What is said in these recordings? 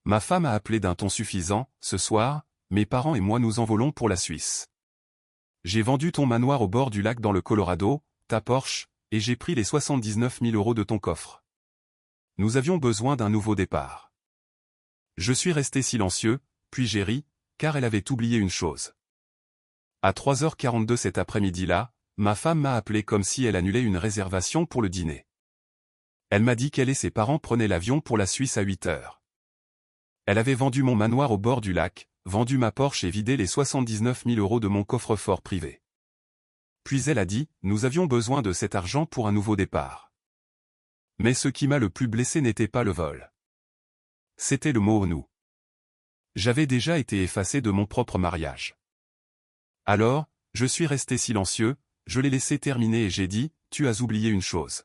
Ma femme a appelé d'un ton suffisant. Ce soir, mes parents et moi nous envolons pour la Suisse. J'ai vendu ton manoir au bord du lac dans le Colorado, ta Porsche, et j'ai pris les 79 000 € de ton coffre. Nous avions besoin d'un nouveau départ. Je suis resté silencieux, puis j'ai ri, car elle avait oublié une chose. À 3h42 cet après-midi-là, ma femme m'a appelé comme si elle annulait une réservation pour le dîner. Elle m'a dit qu'elle et ses parents prenaient l'avion pour la Suisse à 8h. Elle avait vendu mon manoir au bord du lac, vendu ma Porsche et vidé les 79 000 € de mon coffre-fort privé. Puis elle a dit, nous avions besoin de cet argent pour un nouveau départ. Mais ce qui m'a le plus blessé n'était pas le vol. C'était le mot « nous ». J'avais déjà été effacé de mon propre mariage. Alors, je suis resté silencieux, je l'ai laissé terminer et j'ai dit, tu as oublié une chose.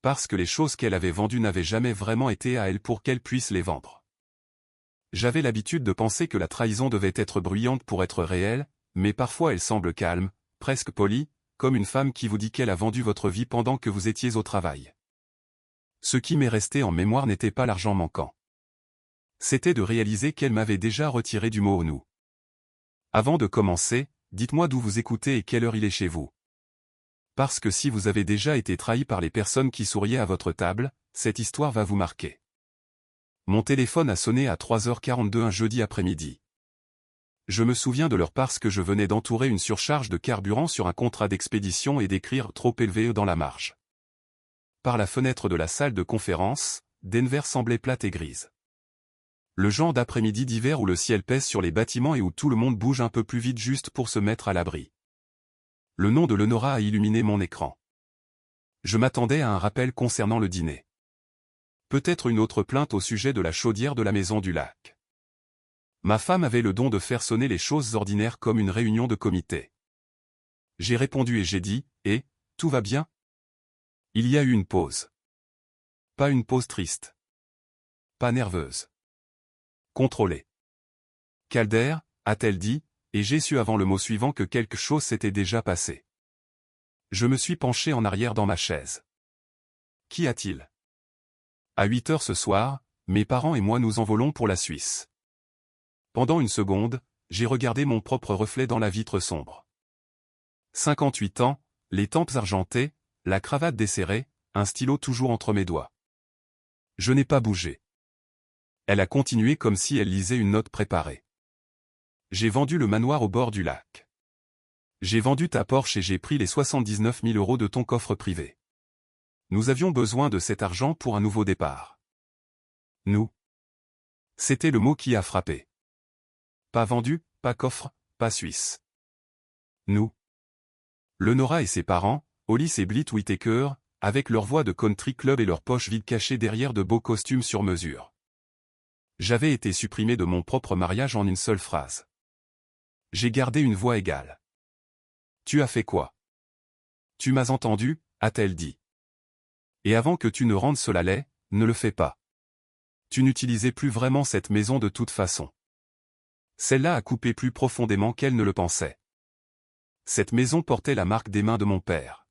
Parce que les choses qu'elle avait vendues n'avaient jamais vraiment été à elle pour qu'elle puisse les vendre. J'avais l'habitude de penser que la trahison devait être bruyante pour être réelle, mais parfois elle semble calme, presque polie, comme une femme qui vous dit qu'elle a vendu votre vie pendant que vous étiez au travail. Ce qui m'est resté en mémoire n'était pas l'argent manquant. C'était de réaliser qu'elle m'avait déjà retiré du mot « nous ». Avant de commencer, dites-moi d'où vous écoutez et quelle heure il est chez vous. Parce que si vous avez déjà été trahi par les personnes qui souriaient à votre table, cette histoire va vous marquer. Mon téléphone a sonné à 3h42 un jeudi après-midi. Je me souviens de l'heure parce que je venais d'entourer une surcharge de carburant sur un contrat d'expédition et d'écrire trop élevé dans la marge. Par la fenêtre de la salle de conférence, Denver semblait plate et grise. Le genre d'après-midi d'hiver où le ciel pèse sur les bâtiments et où tout le monde bouge un peu plus vite juste pour se mettre à l'abri. Le nom de Lenora a illuminé mon écran. Je m'attendais à un rappel concernant le dîner. Peut-être une autre plainte au sujet de la chaudière de la maison du lac. Ma femme avait le don de faire sonner les choses ordinaires comme une réunion de comité. J'ai répondu et j'ai dit, tout va bien ? Il y a eu une pause. Pas une pause triste. Pas nerveuse. Contrôlée. Calder, a-t-elle dit, et j'ai su avant le mot suivant que quelque chose s'était déjà passé. Je me suis penché en arrière dans ma chaise. Qu'y a-t-il ? À 8h ce soir, mes parents et moi nous envolons pour la Suisse. Pendant une seconde, j'ai regardé mon propre reflet dans la vitre sombre. 58 ans, les tempes argentées, la cravate desserrée, un stylo toujours entre mes doigts. Je n'ai pas bougé. Elle a continué comme si elle lisait une note préparée. J'ai vendu le manoir au bord du lac. J'ai vendu ta Porsche et j'ai pris les 79 000 € de ton coffre privé. Nous avions besoin de cet argent pour un nouveau départ. Nous. C'était le mot qui a frappé. Pas vendu, pas coffre, pas Suisse. Nous. Lenora et ses parents, Hollis et Blitt Whittaker, avec leur voix de country club et leurs poches vides cachées derrière de beaux costumes sur mesure. J'avais été supprimé de mon propre mariage en une seule phrase. J'ai gardé une voix égale. Tu as fait quoi ? Tu m'as entendu, a-t-elle dit. Et avant que tu ne rendes cela laid, ne le fais pas. Tu n'utilisais plus vraiment cette maison de toute façon. Celle-là a coupé plus profondément qu'elle ne le pensait. Cette maison portait la marque des mains de mon père.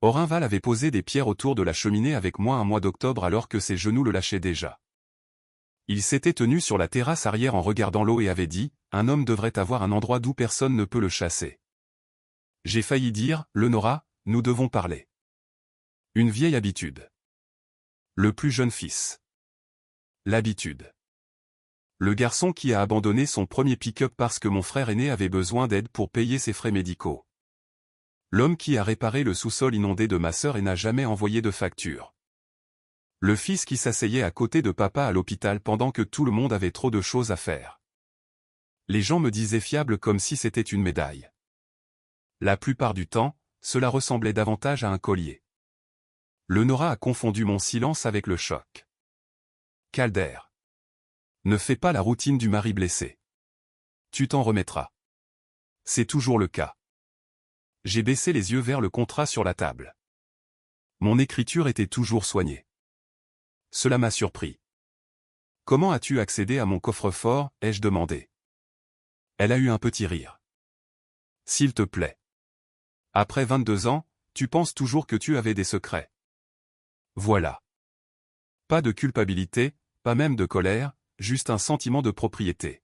Orinval avait posé des pierres autour de la cheminée avec moi un mois d'octobre alors que ses genoux le lâchaient déjà. Il s'était tenu sur la terrasse arrière en regardant l'eau et avait dit, un homme devrait avoir un endroit d'où personne ne peut le chasser. J'ai failli dire, Lenora, nous devons parler. Une vieille habitude. Le plus jeune fils. L'habitude. Le garçon qui a abandonné son premier pick-up parce que mon frère aîné avait besoin d'aide pour payer ses frais médicaux. L'homme qui a réparé le sous-sol inondé de ma sœur et n'a jamais envoyé de facture. Le fils qui s'asseyait à côté de papa à l'hôpital pendant que tout le monde avait trop de choses à faire. Les gens me disaient fiable comme si c'était une médaille. La plupart du temps, cela ressemblait davantage à un collier. Lenora a confondu mon silence avec le choc. Calder. Ne fais pas la routine du mari blessé. Tu t'en remettras. C'est toujours le cas. J'ai baissé les yeux vers le contrat sur la table. Mon écriture était toujours soignée. Cela m'a surpris. Comment as-tu accédé à mon coffre-fort, ai-je demandé. Elle a eu un petit rire. S'il te plaît. Après 22 ans, tu penses toujours que tu avais des secrets. Voilà. Pas de culpabilité, pas même de colère, juste un sentiment de propriété.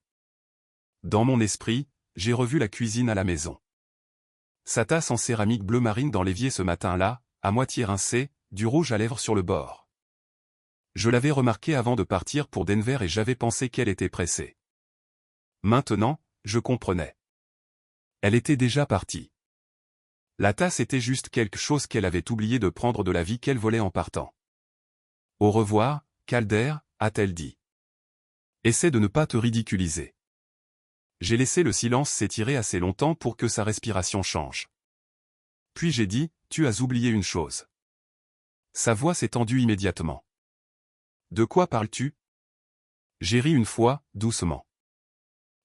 Dans mon esprit, j'ai revu la cuisine à la maison. Sa tasse en céramique bleu marine dans l'évier ce matin-là, à moitié rincée, du rouge à lèvres sur le bord. Je l'avais remarqué avant de partir pour Denver et j'avais pensé qu'elle était pressée. Maintenant, je comprenais. Elle était déjà partie. La tasse était juste quelque chose qu'elle avait oublié de prendre de la vie qu'elle volait en partant. Au revoir, Calder, a-t-elle dit. Essaie de ne pas te ridiculiser. J'ai laissé le silence s'étirer assez longtemps pour que sa respiration change. Puis j'ai dit, tu as oublié une chose. Sa voix s'est tendue immédiatement. De quoi parles-tu? J'ai ri une fois, doucement.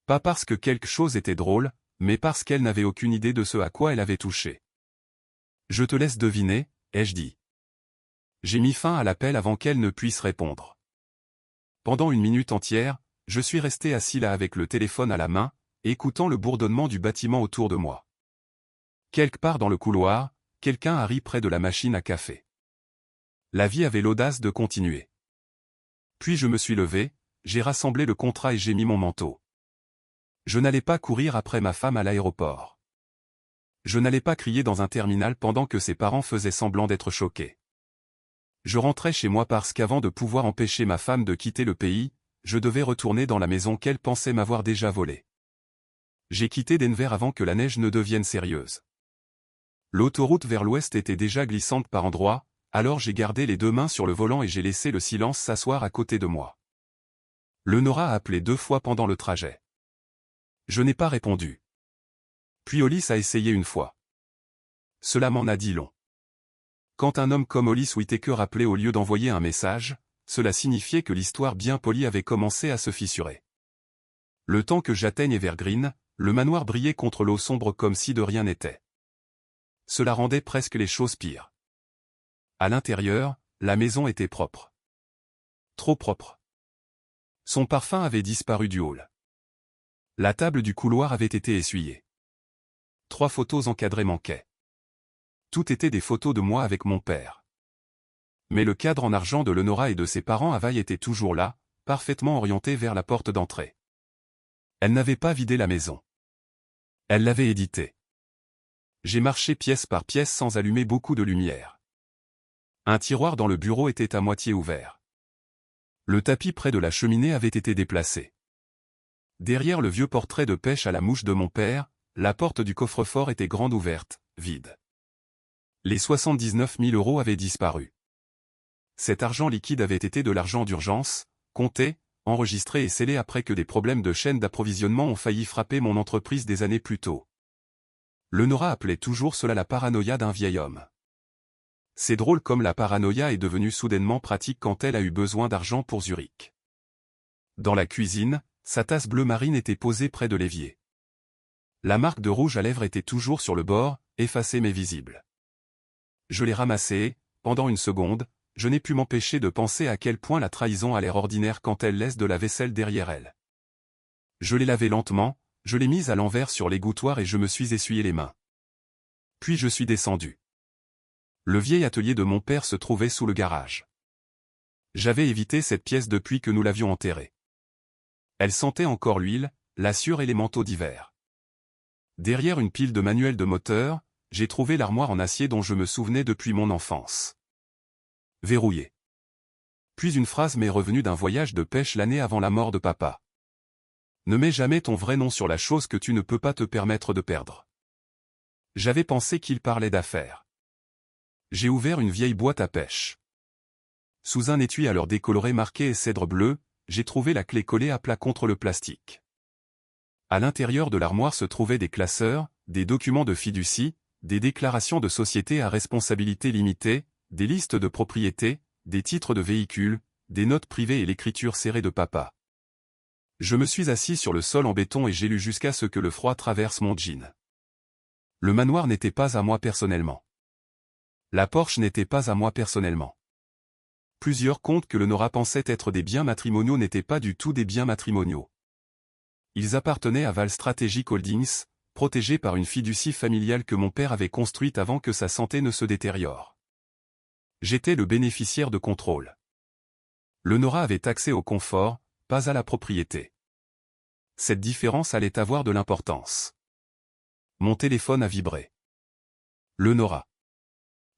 Pas parce que quelque chose était drôle, mais parce qu'elle n'avait aucune idée de ce à quoi elle avait touché. Je te laisse deviner, ai-je dit. J'ai mis fin à l'appel avant qu'elle ne puisse répondre. Pendant une minute entière, je suis resté assis là avec le téléphone à la main, écoutant le bourdonnement du bâtiment autour de moi. Quelque part dans le couloir, quelqu'un a ri près de la machine à café. La vie avait l'audace de continuer. Puis je me suis levé, j'ai rassemblé le contrat et j'ai mis mon manteau. Je n'allais pas courir après ma femme à l'aéroport. Je n'allais pas crier dans un terminal pendant que ses parents faisaient semblant d'être choqués. Je rentrais chez moi parce qu'avant de pouvoir empêcher ma femme de quitter le pays, je devais retourner dans la maison qu'elle pensait m'avoir déjà volée. J'ai quitté Denver avant que la neige ne devienne sérieuse. L'autoroute vers l'ouest était déjà glissante par endroits, alors j'ai gardé les deux mains sur le volant et j'ai laissé le silence s'asseoir à côté de moi. Leonora a appelé 2 fois pendant le trajet. Je n'ai pas répondu. Puis Hollis a essayé une fois. Cela m'en a dit long. Quand un homme comme Hollis Whittaker appelait au lieu d'envoyer un message, cela signifiait que l'histoire bien polie avait commencé à se fissurer. Le temps que j'atteigne Evergreen, le manoir brillait contre l'eau sombre comme si de rien n'était. Cela rendait presque les choses pires. À l'intérieur, la maison était propre. Trop propre. Son parfum avait disparu du hall. La table du couloir avait été essuyée. 3 photos encadrées manquaient. Tout était des photos de moi avec mon père. Mais le cadre en argent de Leonora et de ses parents à Vaille était toujours là, parfaitement orienté vers la porte d'entrée. Elle n'avait pas vidé la maison. Elle l'avait éditée. J'ai marché pièce par pièce sans allumer beaucoup de lumière. Un tiroir dans le bureau était à moitié ouvert. Le tapis près de la cheminée avait été déplacé. Derrière le vieux portrait de pêche à la mouche de mon père, la porte du coffre-fort était grande ouverte, vide. Les 79 000 € avaient disparu. Cet argent liquide avait été de l'argent d'urgence, compté, enregistré et scellé après que des problèmes de chaîne d'approvisionnement ont failli frapper mon entreprise des années plus tôt. Leonora appelait toujours cela la paranoïa d'un vieil homme. C'est drôle comme la paranoïa est devenue soudainement pratique quand elle a eu besoin d'argent pour Zurich. Dans la cuisine, sa tasse bleu marine était posée près de l'évier. La marque de rouge à lèvres était toujours sur le bord, effacée mais visible. Je l'ai ramassée et, pendant une seconde, je n'ai pu m'empêcher de penser à quel point la trahison a l'air ordinaire quand elle laisse de la vaisselle derrière elle. Je l'ai lavée lentement, je l'ai mise à l'envers sur l'égouttoir et je me suis essuyé les mains. Puis je suis descendu. Le vieil atelier de mon père se trouvait sous le garage. J'avais évité cette pièce depuis que nous l'avions enterrée. Elle sentait encore l'huile, la sueur et les manteaux d'hiver. Derrière une pile de manuels de moteur, j'ai trouvé l'armoire en acier dont je me souvenais depuis mon enfance. Verrouillée. Puis une phrase m'est revenue d'un voyage de pêche l'année avant la mort de papa. Ne mets jamais ton vrai nom sur la chose que tu ne peux pas te permettre de perdre. J'avais pensé qu'il parlait d'affaires. J'ai ouvert une vieille boîte à pêche. Sous un étui à l'heure décoloré marqué cèdre bleu, j'ai trouvé la clé collée à plat contre le plastique. À l'intérieur de l'armoire se trouvaient des classeurs, des documents de fiducie, des déclarations de société à responsabilité limitée, des listes de propriétés, des titres de véhicules, des notes privées et l'écriture serrée de papa. Je me suis assis sur le sol en béton et j'ai lu jusqu'à ce que le froid traverse mon jean. Le manoir n'était pas à moi personnellement. La Porsche n'était pas à moi personnellement. Plusieurs comptes que Leonora pensait être des biens matrimoniaux n'étaient pas du tout des biens matrimoniaux. Ils appartenaient à Val Strategic Holdings, protégés par une fiducie familiale que mon père avait construite avant que sa santé ne se détériore. J'étais le bénéficiaire de contrôle. Le Nora avait accès au confort, pas à la propriété. Cette différence allait avoir de l'importance. Mon téléphone a vibré. Le Nora.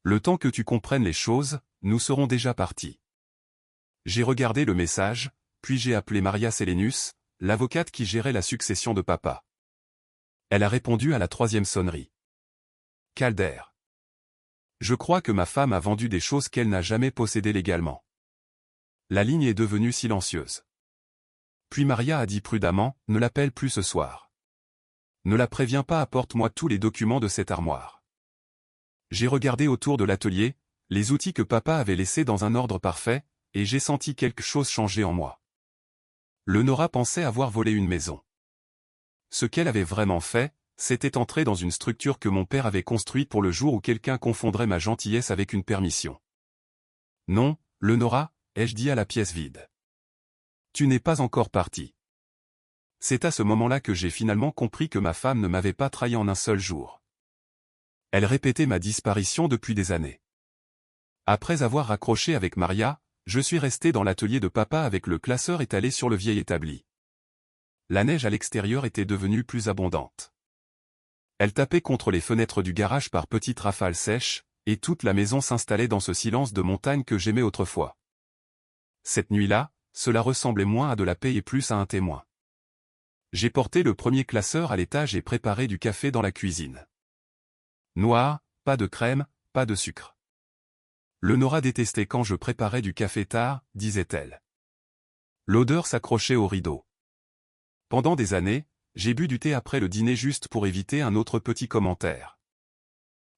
Le temps que tu comprennes les choses, nous serons déjà partis. J'ai regardé le message, puis j'ai appelé Maria Selenus, l'avocate qui gérait la succession de papa. Elle a répondu à la 3e sonnerie. Calder. Je crois que ma femme a vendu des choses qu'elle n'a jamais possédées légalement. La ligne est devenue silencieuse. Puis Maria a dit prudemment, ne l'appelle plus ce soir. Ne la préviens pas, apporte-moi tous les documents de cette armoire. J'ai regardé autour de l'atelier, les outils que papa avait laissés dans un ordre parfait, et j'ai senti quelque chose changer en moi. Le Nora pensait avoir volé une maison. Ce qu'elle avait vraiment fait, c'était entrer dans une structure que mon père avait construite pour le jour où quelqu'un confondrait ma gentillesse avec une permission. Non, le Nora, ai-je dit à la pièce vide. Tu n'es pas encore parti. C'est à ce moment-là que j'ai finalement compris que ma femme ne m'avait pas trahi en un seul jour. Elle répétait ma disparition depuis des années. Après avoir raccroché avec Maria, je suis resté dans l'atelier de papa avec le classeur étalé sur le vieil établi. La neige à l'extérieur était devenue plus abondante. Elle tapait contre les fenêtres du garage par petites rafales sèches, et toute la maison s'installait dans ce silence de montagne que j'aimais autrefois. Cette nuit-là, cela ressemblait moins à de la paix et plus à un témoin. J'ai porté le premier classeur à l'étage et préparé du café dans la cuisine. Noir, pas de crème, pas de sucre. Le Nora détestait quand je préparais du café tard, disait-elle. L'odeur s'accrochait au rideau. Pendant des années, j'ai bu du thé après le dîner juste pour éviter un autre petit commentaire.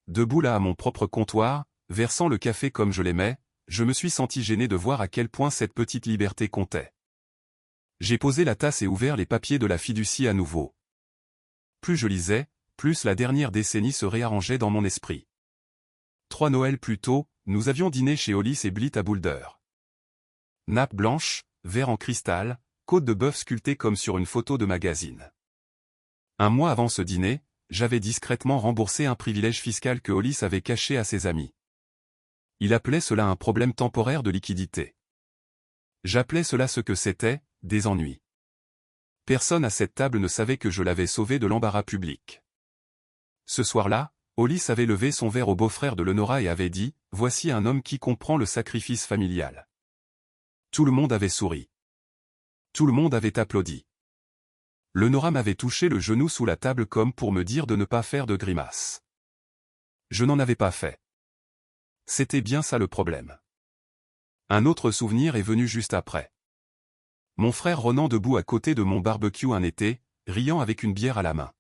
Debout là à mon propre comptoir, versant le café comme je l'aimais, je me suis senti gêné de voir à quel point cette petite liberté comptait. J'ai posé la tasse et ouvert les papiers de la fiducie à nouveau. Plus je lisais, plus la dernière décennie se réarrangeait dans mon esprit. 3 Noëls plus tôt, nous avions dîné chez Hollis et Blitt à Boulder. Nappe blanche, verre en cristal, côte de bœuf sculptée comme sur une photo de magazine. Un mois avant ce dîner, j'avais discrètement remboursé un privilège fiscal que Hollis avait caché à ses amis. Il appelait cela un problème temporaire de liquidité. J'appelais cela ce que c'était, des ennuis. Personne à cette table ne savait que je l'avais sauvé de l'embarras public. Ce soir-là, Hollis avait levé son verre au beau-frère de Lenora et avait dit « Voici un homme qui comprend le sacrifice familial ». Tout le monde avait souri. Tout le monde avait applaudi. Lenora m'avait touché le genou sous la table comme pour me dire de ne pas faire de grimaces. Je n'en avais pas fait. C'était bien ça le problème. Un autre souvenir est venu juste après. Mon frère Ronan debout à côté de mon barbecue un été, riant avec une bière à la main.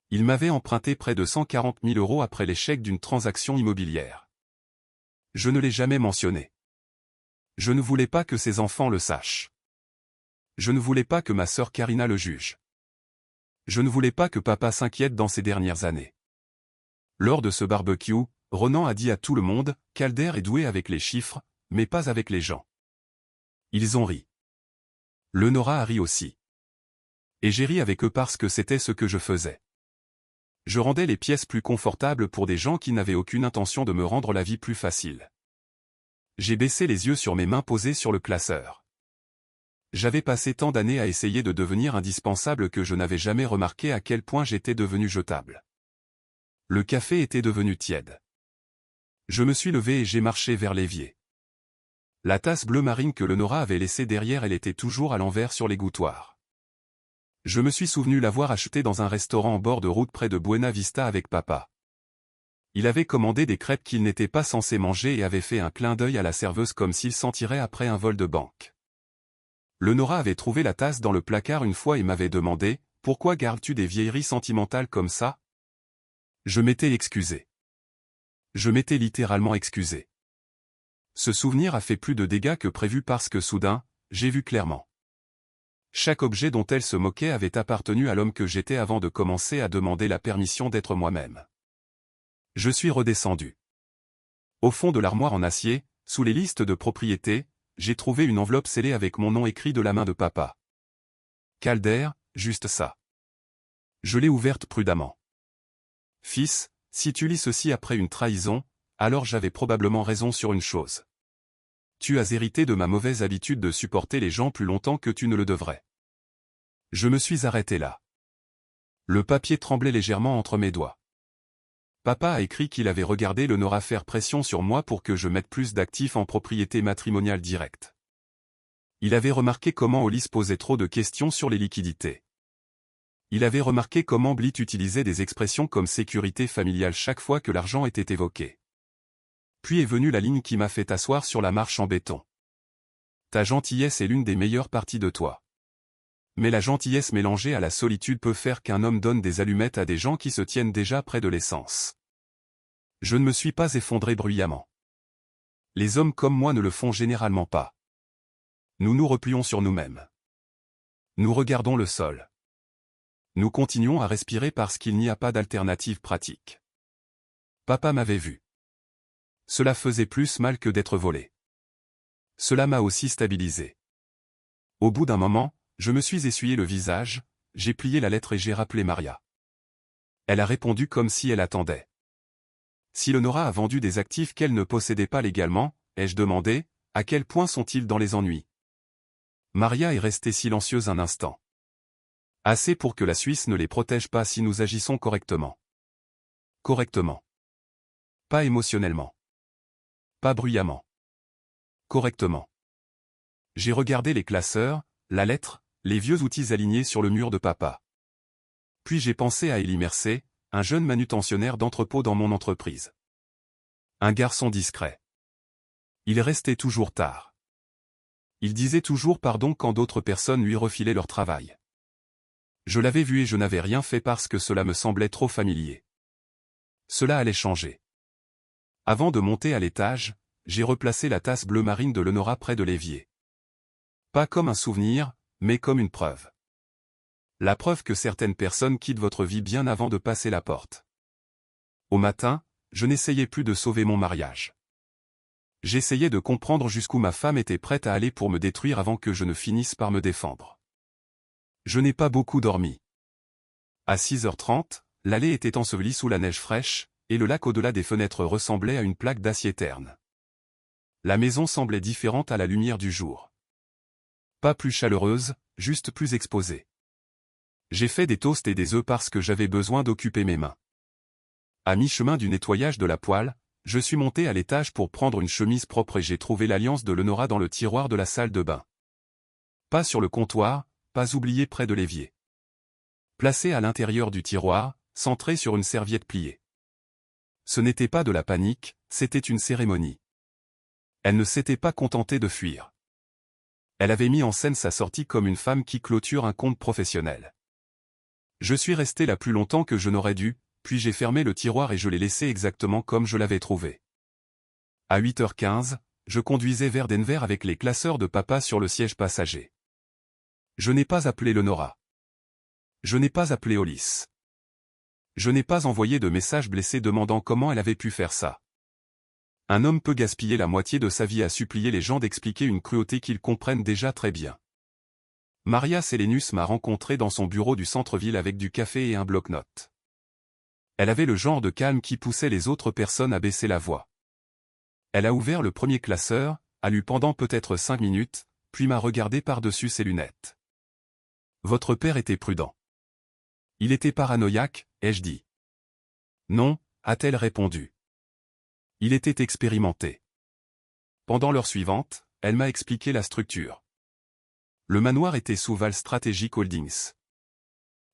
Il m'avait emprunté près de 140 000 € après l'échec d'une transaction immobilière. Je ne l'ai jamais mentionné. Je ne voulais pas que ses enfants le sachent. Je ne voulais pas que ma sœur Karina le juge. Je ne voulais pas que papa s'inquiète dans ces dernières années. Lors de ce barbecue, Ronan a dit à tout le monde, Calder est doué avec les chiffres, mais pas avec les gens. Ils ont ri. Le Nora a ri aussi. Et j'ai ri avec eux parce que c'était ce que je faisais. Je rendais les pièces plus confortables pour des gens qui n'avaient aucune intention de me rendre la vie plus facile. J'ai baissé les yeux sur mes mains posées sur le classeur. J'avais passé tant d'années à essayer de devenir indispensable que je n'avais jamais remarqué à quel point j'étais devenu jetable. Le café était devenu tiède. Je me suis levé et j'ai marché vers l'évier. La tasse bleu marine que Lenora avait laissée derrière elle était toujours à l'envers sur l'égouttoir. Je me suis souvenu l'avoir achetée dans un restaurant en bord de route près de Buena Vista avec papa. Il avait commandé des crêpes qu'il n'était pas censé manger et avait fait un clin d'œil à la serveuse comme s'il s'en tirait après un vol de banque. Lenora avait trouvé la tasse dans le placard une fois et m'avait demandé « Pourquoi gardes-tu des vieilleries sentimentales comme ça ?» Je m'étais excusé. Je m'étais littéralement excusé. Ce souvenir a fait plus de dégâts que prévu parce que soudain, j'ai vu clairement. Chaque objet dont elle se moquait avait appartenu à l'homme que j'étais avant de commencer à demander la permission d'être moi-même. Je suis redescendu. Au fond de l'armoire en acier, sous les listes de propriété, j'ai trouvé une enveloppe scellée avec mon nom écrit de la main de papa. Calder, juste ça. Je l'ai ouverte prudemment. Fils, si tu lis ceci après une trahison, alors j'avais probablement raison sur une chose. Tu as hérité de ma mauvaise habitude de supporter les gens plus longtemps que tu ne le devrais. Je me suis arrêté là. Le papier tremblait légèrement entre mes doigts. Papa a écrit qu'il avait regardé Lenora faire pression sur moi pour que je mette plus d'actifs en propriété matrimoniale directe. Il avait remarqué comment Hollis posait trop de questions sur les liquidités. Il avait remarqué comment Blit utilisait des expressions comme sécurité familiale chaque fois que l'argent était évoqué. Puis est venue la ligne qui m'a fait asseoir sur la marche en béton. Ta gentillesse est l'une des meilleures parties de toi. Mais la gentillesse mélangée à la solitude peut faire qu'un homme donne des allumettes à des gens qui se tiennent déjà près de l'essence. Je ne me suis pas effondré bruyamment. Les hommes comme moi ne le font généralement pas. Nous nous replions sur nous-mêmes. Nous regardons le sol. Nous continuons à respirer parce qu'il n'y a pas d'alternative pratique. Papa m'avait vu. Cela faisait plus mal que d'être volé. Cela m'a aussi stabilisé. Au bout d'un moment, je me suis essuyé le visage, j'ai plié la lettre et j'ai rappelé Maria. Elle a répondu comme si elle attendait. Si Lenora a vendu des actifs qu'elle ne possédait pas légalement, ai-je demandé, à quel point sont-ils dans les ennuis? Maria est restée silencieuse un instant. Assez pour que la Suisse ne les protège pas si nous agissons correctement. Correctement. Pas émotionnellement. Pas bruyamment. Correctement. J'ai regardé les classeurs, la lettre, les vieux outils alignés sur le mur de papa. Puis j'ai pensé à Élie Mercé, un jeune manutentionnaire d'entrepôt dans mon entreprise. Un garçon discret. Il restait toujours tard. Il disait toujours pardon quand d'autres personnes lui refilaient leur travail. Je l'avais vu et je n'avais rien fait parce que cela me semblait trop familier. Cela allait changer. Avant de monter à l'étage, j'ai replacé la tasse bleu marine de Lenora près de l'évier. Pas comme un souvenir, mais comme une preuve. La preuve que certaines personnes quittent votre vie bien avant de passer la porte. Au matin, je n'essayais plus de sauver mon mariage. J'essayais de comprendre jusqu'où ma femme était prête à aller pour me détruire avant que je ne finisse par me défendre. Je n'ai pas beaucoup dormi. À 6h30, l'allée était ensevelie sous la neige fraîche, et le lac au-delà des fenêtres ressemblait à une plaque d'acier terne. La maison semblait différente à la lumière du jour. Pas plus chaleureuse, juste plus exposée. J'ai fait des toasts et des œufs parce que j'avais besoin d'occuper mes mains. À mi-chemin du nettoyage de la poêle, je suis monté à l'étage pour prendre une chemise propre et j'ai trouvé l'alliance de Lenora dans le tiroir de la salle de bain. Pas sur le comptoir, pas oublié près de l'évier. Placé à l'intérieur du tiroir, centré sur une serviette pliée. Ce n'était pas de la panique, c'était une cérémonie. Elle ne s'était pas contentée de fuir. Elle avait mis en scène sa sortie comme une femme qui clôture un compte professionnel. Je suis resté là plus longtemps que je n'aurais dû, puis j'ai fermé le tiroir et je l'ai laissé exactement comme je l'avais trouvé. À 8h15, je conduisais vers Denver avec les classeurs de papa sur le siège passager. Je n'ai pas appelé Lenora. Je n'ai pas appelé Hollis. Je n'ai pas envoyé de message blessé demandant comment elle avait pu faire ça. Un homme peut gaspiller la moitié de sa vie à supplier les gens d'expliquer une cruauté qu'ils comprennent déjà très bien. Maria Selenus m'a rencontré dans son bureau du centre-ville avec du café et un bloc-notes. Elle avait le genre de calme qui poussait les autres personnes à baisser la voix. Elle a ouvert le premier classeur, a lu pendant peut-être 5 minutes, puis m'a regardé par-dessus ses lunettes. Votre père était prudent. Il était paranoïaque, ai-je dit. Non, a-t-elle répondu. Il était expérimenté. Pendant l'heure suivante, elle m'a expliqué la structure. Le manoir était sous Val Strategic Holdings.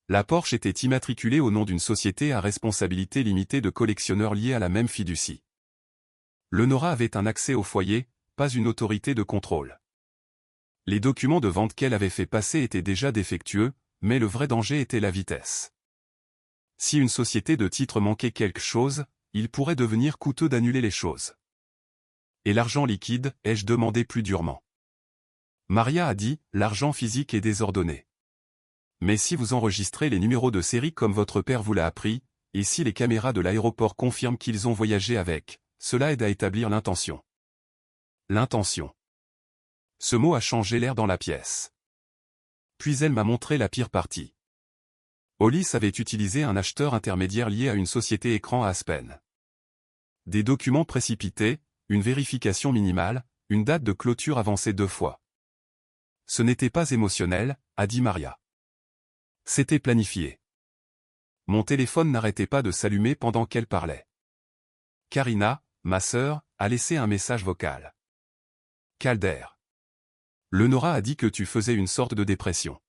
La Porsche était immatriculée au nom d'une société à responsabilité limitée de collectionneurs liés à la même fiducie. Lenora avait un accès au foyer, pas une autorité de contrôle. Les documents de vente qu'elle avait fait passer étaient déjà défectueux, mais le vrai danger était la vitesse. Si une société de titres manquait quelque chose, il pourrait devenir coûteux d'annuler les choses. Et l'argent liquide, ai-je demandé plus durement. Maria a dit, l'argent physique est désordonné. Mais si vous enregistrez les numéros de série comme votre père vous l'a appris, et si les caméras de l'aéroport confirment qu'ils ont voyagé avec, cela aide à établir l'intention. L'intention. Ce mot a changé l'air dans la pièce. Puis elle m'a montré la pire partie. Hollis avait utilisé un acheteur intermédiaire lié à une société écran à Aspen. Des documents précipités, une vérification minimale, une date de clôture avancée 2 fois. Ce n'était pas émotionnel, a dit Maria. C'était planifié. Mon téléphone n'arrêtait pas de s'allumer pendant qu'elle parlait. Karina, ma sœur, a laissé un message vocal. Calder. Le Nora a dit que tu faisais une sorte de dépression.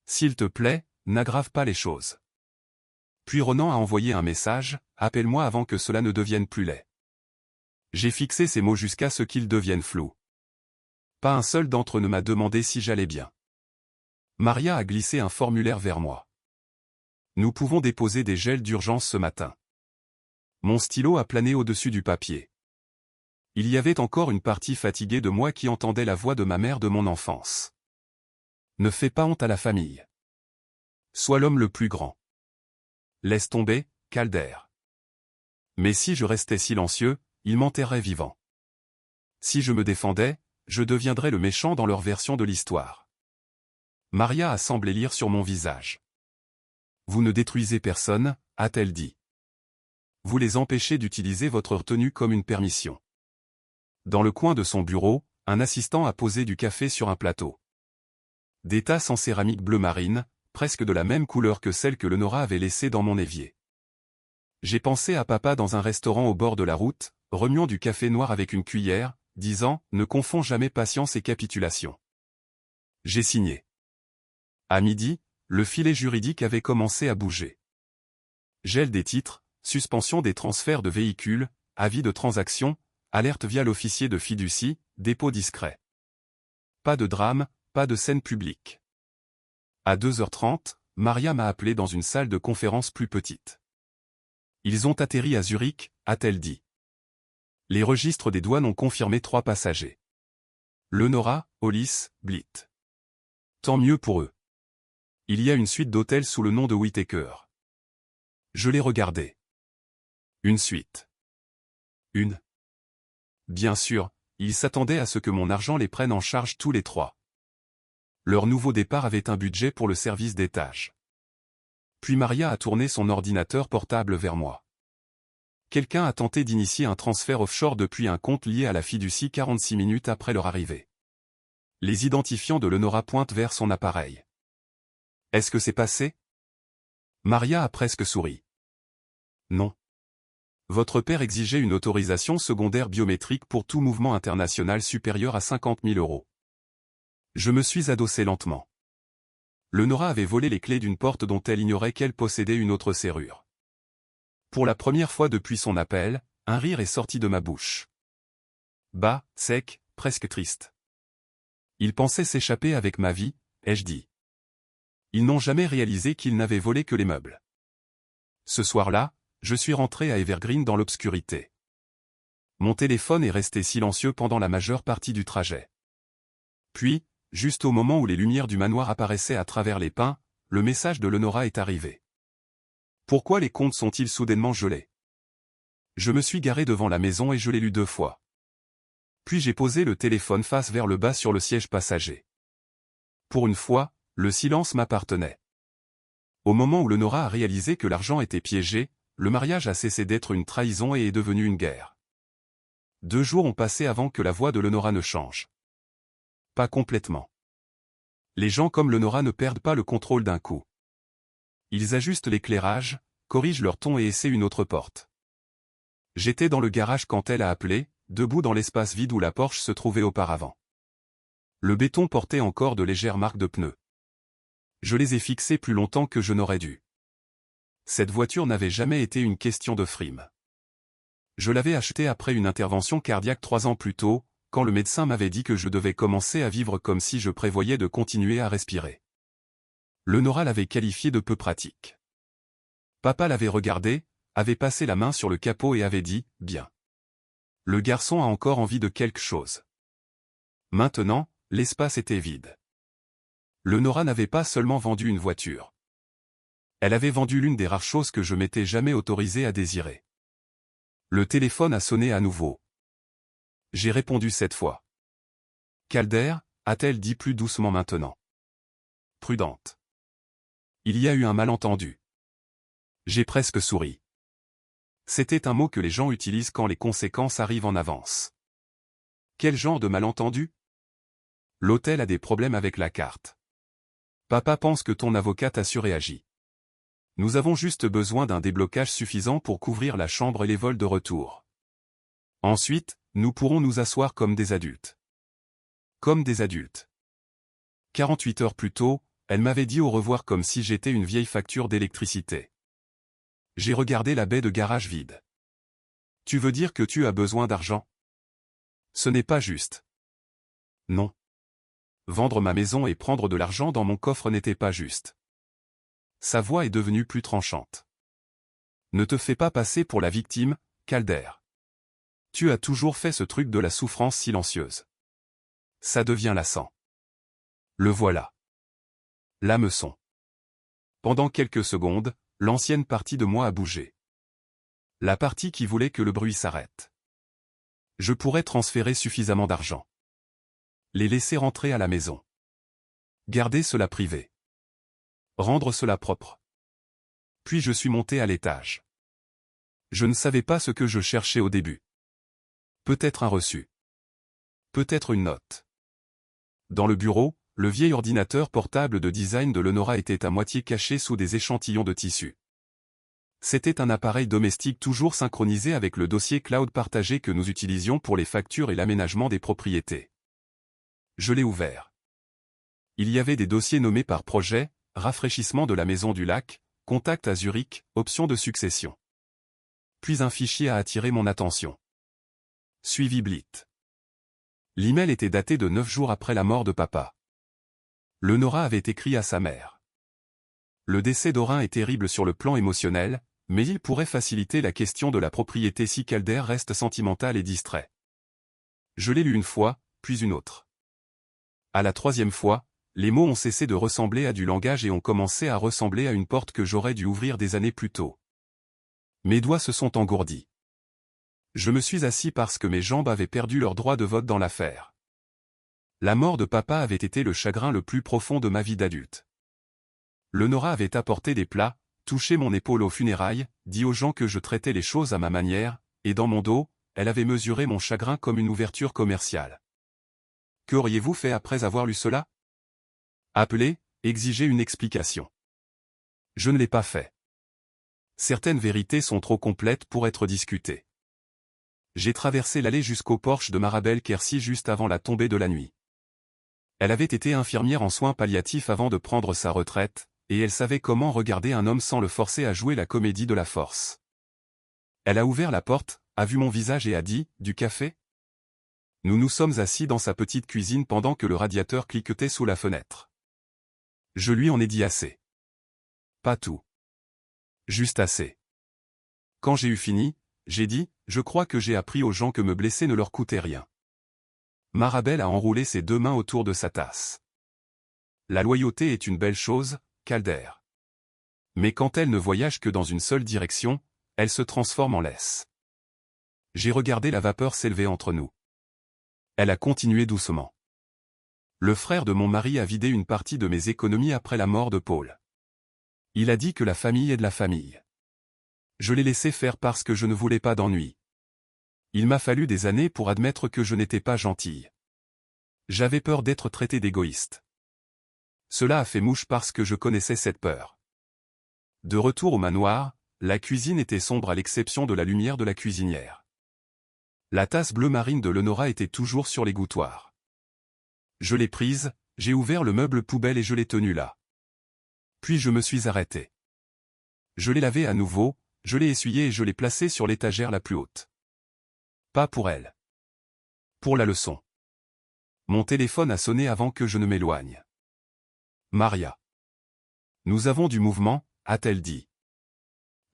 S'il te plaît, n'aggrave pas les choses. Puis Ronan a envoyé un message, appelle-moi avant que cela ne devienne plus laid. J'ai fixé ces mots jusqu'à ce qu'ils deviennent flous. Pas un seul d'entre eux ne m'a demandé si j'allais bien. Maria a glissé un formulaire vers moi. Nous pouvons déposer des gels d'urgence ce matin. Mon stylo a plané au-dessus du papier. Il y avait encore une partie fatiguée de moi qui entendait la voix de ma mère de mon enfance. Ne fais pas honte à la famille. Sois l'homme le plus grand. Laisse tomber, Calder. Mais si je restais silencieux, ils m'enterraient vivant. Si je me défendais, je deviendrais le méchant dans leur version de l'histoire. Maria a semblé lire sur mon visage. Vous ne détruisez personne, a-t-elle dit. Vous les empêchez d'utiliser votre retenue comme une permission. Dans le coin de son bureau, un assistant a posé du café sur un plateau. Des tasses en céramique bleu marine, presque de la même couleur que celle que le Nora avait laissée dans mon évier. J'ai pensé à papa dans un restaurant au bord de la route, remuant du café noir avec une cuillère, disant « Ne confonds jamais patience et capitulation ». J'ai signé. À midi, le filet juridique avait commencé à bouger. Gel des titres, suspension des transferts de véhicules, avis de transaction, alerte via l'officier de fiducie, dépôt discret. Pas de drame, pas de scène publique. À 2h30, Maria m'a appelé dans une salle de conférence plus petite. Ils ont atterri à Zurich, a-t-elle dit. Les registres des douanes ont confirmé 3 passagers. Le Nora, Hollis, Blythe. Tant mieux pour eux. Il y a une suite d'hôtels sous le nom de Whittaker. Je l'ai regardé. Une suite. Une. Bien sûr, ils s'attendaient à ce que mon argent les prenne en charge tous les 3. Leur nouveau départ avait un budget pour le service d'étage. Puis Maria a tourné son ordinateur portable vers moi. Quelqu'un a tenté d'initier un transfert offshore depuis un compte lié à la fiducie 46 minutes après leur arrivée. Les identifiants de l'Enora pointent vers son appareil. Est-ce que c'est passé? Maria a presque souri. Non. Votre père exigeait une autorisation secondaire biométrique pour tout mouvement international supérieur à 50 000 €. Je me suis adossé lentement. L'Enora avait volé les clés d'une porte dont elle ignorait qu'elle possédait une autre serrure. Pour la première fois depuis son appel, un rire est sorti de ma bouche. Bas, sec, presque triste. Ils pensaient s'échapper avec ma vie, ai-je dit. Ils n'ont jamais réalisé qu'ils n'avaient volé que les meubles. Ce soir-là, je suis rentré à Evergreen dans l'obscurité. Mon téléphone est resté silencieux pendant la majeure partie du trajet. Puis, juste au moment où les lumières du manoir apparaissaient à travers les pins, le message de l'Enora est arrivé. Pourquoi les comptes sont-ils soudainement gelés? Je me suis garé devant la maison et je l'ai lu 2 fois. Puis j'ai posé le téléphone face vers le bas sur le siège passager. Pour une fois, le silence m'appartenait. Au moment où l'Enora a réalisé que l'argent était piégé, le mariage a cessé d'être une trahison et est devenu une guerre. 2 jours ont passé avant que la voix de l'Enora ne change. Pas complètement. Les gens comme l'Enora ne perdent pas le contrôle d'un coup. Ils ajustent l'éclairage, corrigent leur ton et essaient une autre porte. J'étais dans le garage quand elle a appelé, debout dans l'espace vide où la Porsche se trouvait auparavant. Le béton portait encore de légères marques de pneus. Je les ai fixés plus longtemps que je n'aurais dû. Cette voiture n'avait jamais été une question de frime. Je l'avais achetée après une intervention cardiaque 3 ans plus tôt, quand le médecin m'avait dit que je devais commencer à vivre comme si je prévoyais de continuer à respirer. L'Enora l'avait qualifié de peu pratique. Papa l'avait regardé, avait passé la main sur le capot et avait dit « Bien. » Le garçon a encore envie de quelque chose. Maintenant, l'espace était vide. L'Enora n'avait pas seulement vendu une voiture. Elle avait vendu l'une des rares choses que je m'étais jamais autorisé à désirer. Le téléphone a sonné à nouveau. J'ai répondu cette fois. Calder, a-t-elle dit plus doucement maintenant. Prudente. Il y a eu un malentendu. J'ai presque souri. C'était un mot que les gens utilisent quand les conséquences arrivent en avance. Quel genre de malentendu? L'hôtel a des problèmes avec la carte. Papa pense que ton avocat t'a surréagi. Nous avons juste besoin d'un déblocage suffisant pour couvrir la chambre et les vols de retour. Ensuite, nous pourrons nous asseoir comme des adultes. Comme des adultes. 48 heures plus tôt, elle m'avait dit au revoir comme si j'étais une vieille facture d'électricité. J'ai regardé la baie de garage vide. Tu veux dire que tu as besoin d'argent? Ce n'est pas juste. Non. Vendre ma maison et prendre de l'argent dans mon coffre n'était pas juste. Sa voix est devenue plus tranchante. Ne te fais pas passer pour la victime, Calder. Tu as toujours fait ce truc de la souffrance silencieuse. Ça devient lassant. Le voilà. L'hameçon. Pendant quelques secondes, l'ancienne partie de moi a bougé. La partie qui voulait que le bruit s'arrête. Je pourrais transférer suffisamment d'argent. Les laisser rentrer à la maison. Garder cela privé. Rendre cela propre. Puis je suis monté à l'étage. Je ne savais pas ce que je cherchais au début. Peut-être un reçu. Peut-être une note. Dans le bureau, le vieil ordinateur portable de design de Lenora était à moitié caché sous des échantillons de tissu. C'était un appareil domestique toujours synchronisé avec le dossier cloud partagé que nous utilisions pour les factures et l'aménagement des propriétés. Je l'ai ouvert. Il y avait des dossiers nommés par projet, rafraîchissement de la maison du lac, contact à Zurich, option de succession. Puis un fichier a attiré mon attention. Suivi Blit. L'email était daté de 9 jours après la mort de papa. Lenora avait écrit à sa mère. Le décès d'Orin est terrible sur le plan émotionnel, mais il pourrait faciliter la question de la propriété si Calder reste sentimental et distrait. Je l'ai lu une fois, puis une autre. À la troisième fois, les mots ont cessé de ressembler à du langage et ont commencé à ressembler à une porte que j'aurais dû ouvrir des années plus tôt. Mes doigts se sont engourdis. Je me suis assis parce que mes jambes avaient perdu leur droit de vote dans l'affaire. La mort de papa avait été le chagrin le plus profond de ma vie d'adulte. Lenora avait apporté des plats, touché mon épaule aux funérailles, dit aux gens que je traitais les choses à ma manière, et dans mon dos, elle avait mesuré mon chagrin comme une ouverture commerciale. Qu'auriez-vous fait après avoir lu cela? Appeler, exiger une explication. Je ne l'ai pas fait. Certaines vérités sont trop complètes pour être discutées. J'ai traversé l'allée jusqu'au porche de Marabelle Kersi juste avant la tombée de la nuit. Elle avait été infirmière en soins palliatifs avant de prendre sa retraite, et elle savait comment regarder un homme sans le forcer à jouer la comédie de la force. Elle a ouvert la porte, a vu mon visage et a dit « Du café ?» Nous nous sommes assis dans sa petite cuisine pendant que le radiateur cliquetait sous la fenêtre. Je lui en ai dit assez. Pas tout. Juste assez. Quand j'ai eu fini, j'ai dit « Je crois que j'ai appris aux gens que me blesser ne leur coûtait rien. » Marabelle a enroulé ses deux mains autour de sa tasse. La loyauté est une belle chose, Calder. Mais quand elle ne voyage que dans une seule direction, elle se transforme en laisse. J'ai regardé la vapeur s'élever entre nous. Elle a continué doucement. Le frère de mon mari a vidé une partie de mes économies après la mort de Paul. Il a dit que la famille est de la famille. Je l'ai laissé faire parce que je ne voulais pas d'ennui. Il m'a fallu des années pour admettre que je n'étais pas gentille. J'avais peur d'être traité d'égoïste. Cela a fait mouche parce que je connaissais cette peur. De retour au manoir, la cuisine était sombre à l'exception de la lumière de la cuisinière. La tasse bleu marine de Lenora était toujours sur l'égouttoir. Je l'ai prise, j'ai ouvert le meuble poubelle et je l'ai tenue là. Puis je me suis arrêté. Je l'ai lavé à nouveau, je l'ai essuyé et je l'ai placé sur l'étagère la plus haute. Pas pour elle. Pour la leçon. Mon téléphone a sonné avant que je ne m'éloigne. Maria. Nous avons du mouvement, a-t-elle dit.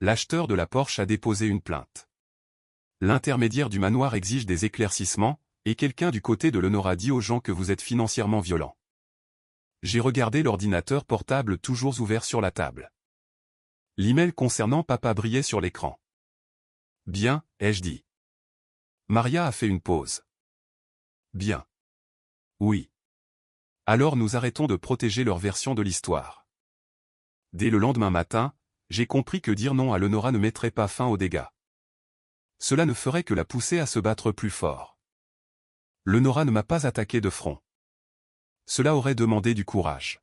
L'acheteur de la Porsche a déposé une plainte. L'intermédiaire du manoir exige des éclaircissements, et quelqu'un du côté de Lenora dit aux gens que vous êtes financièrement violents. J'ai regardé l'ordinateur portable toujours ouvert sur la table. L'email concernant papa brillait sur l'écran. Bien, ai-je dit. Maria a fait une pause. Bien. Oui. Alors nous arrêtons de protéger leur version de l'histoire. Dès le lendemain matin, j'ai compris que dire non à Lenora ne mettrait pas fin aux dégâts. Cela ne ferait que la pousser à se battre plus fort. Leonora ne m'a pas attaqué de front. Cela aurait demandé du courage.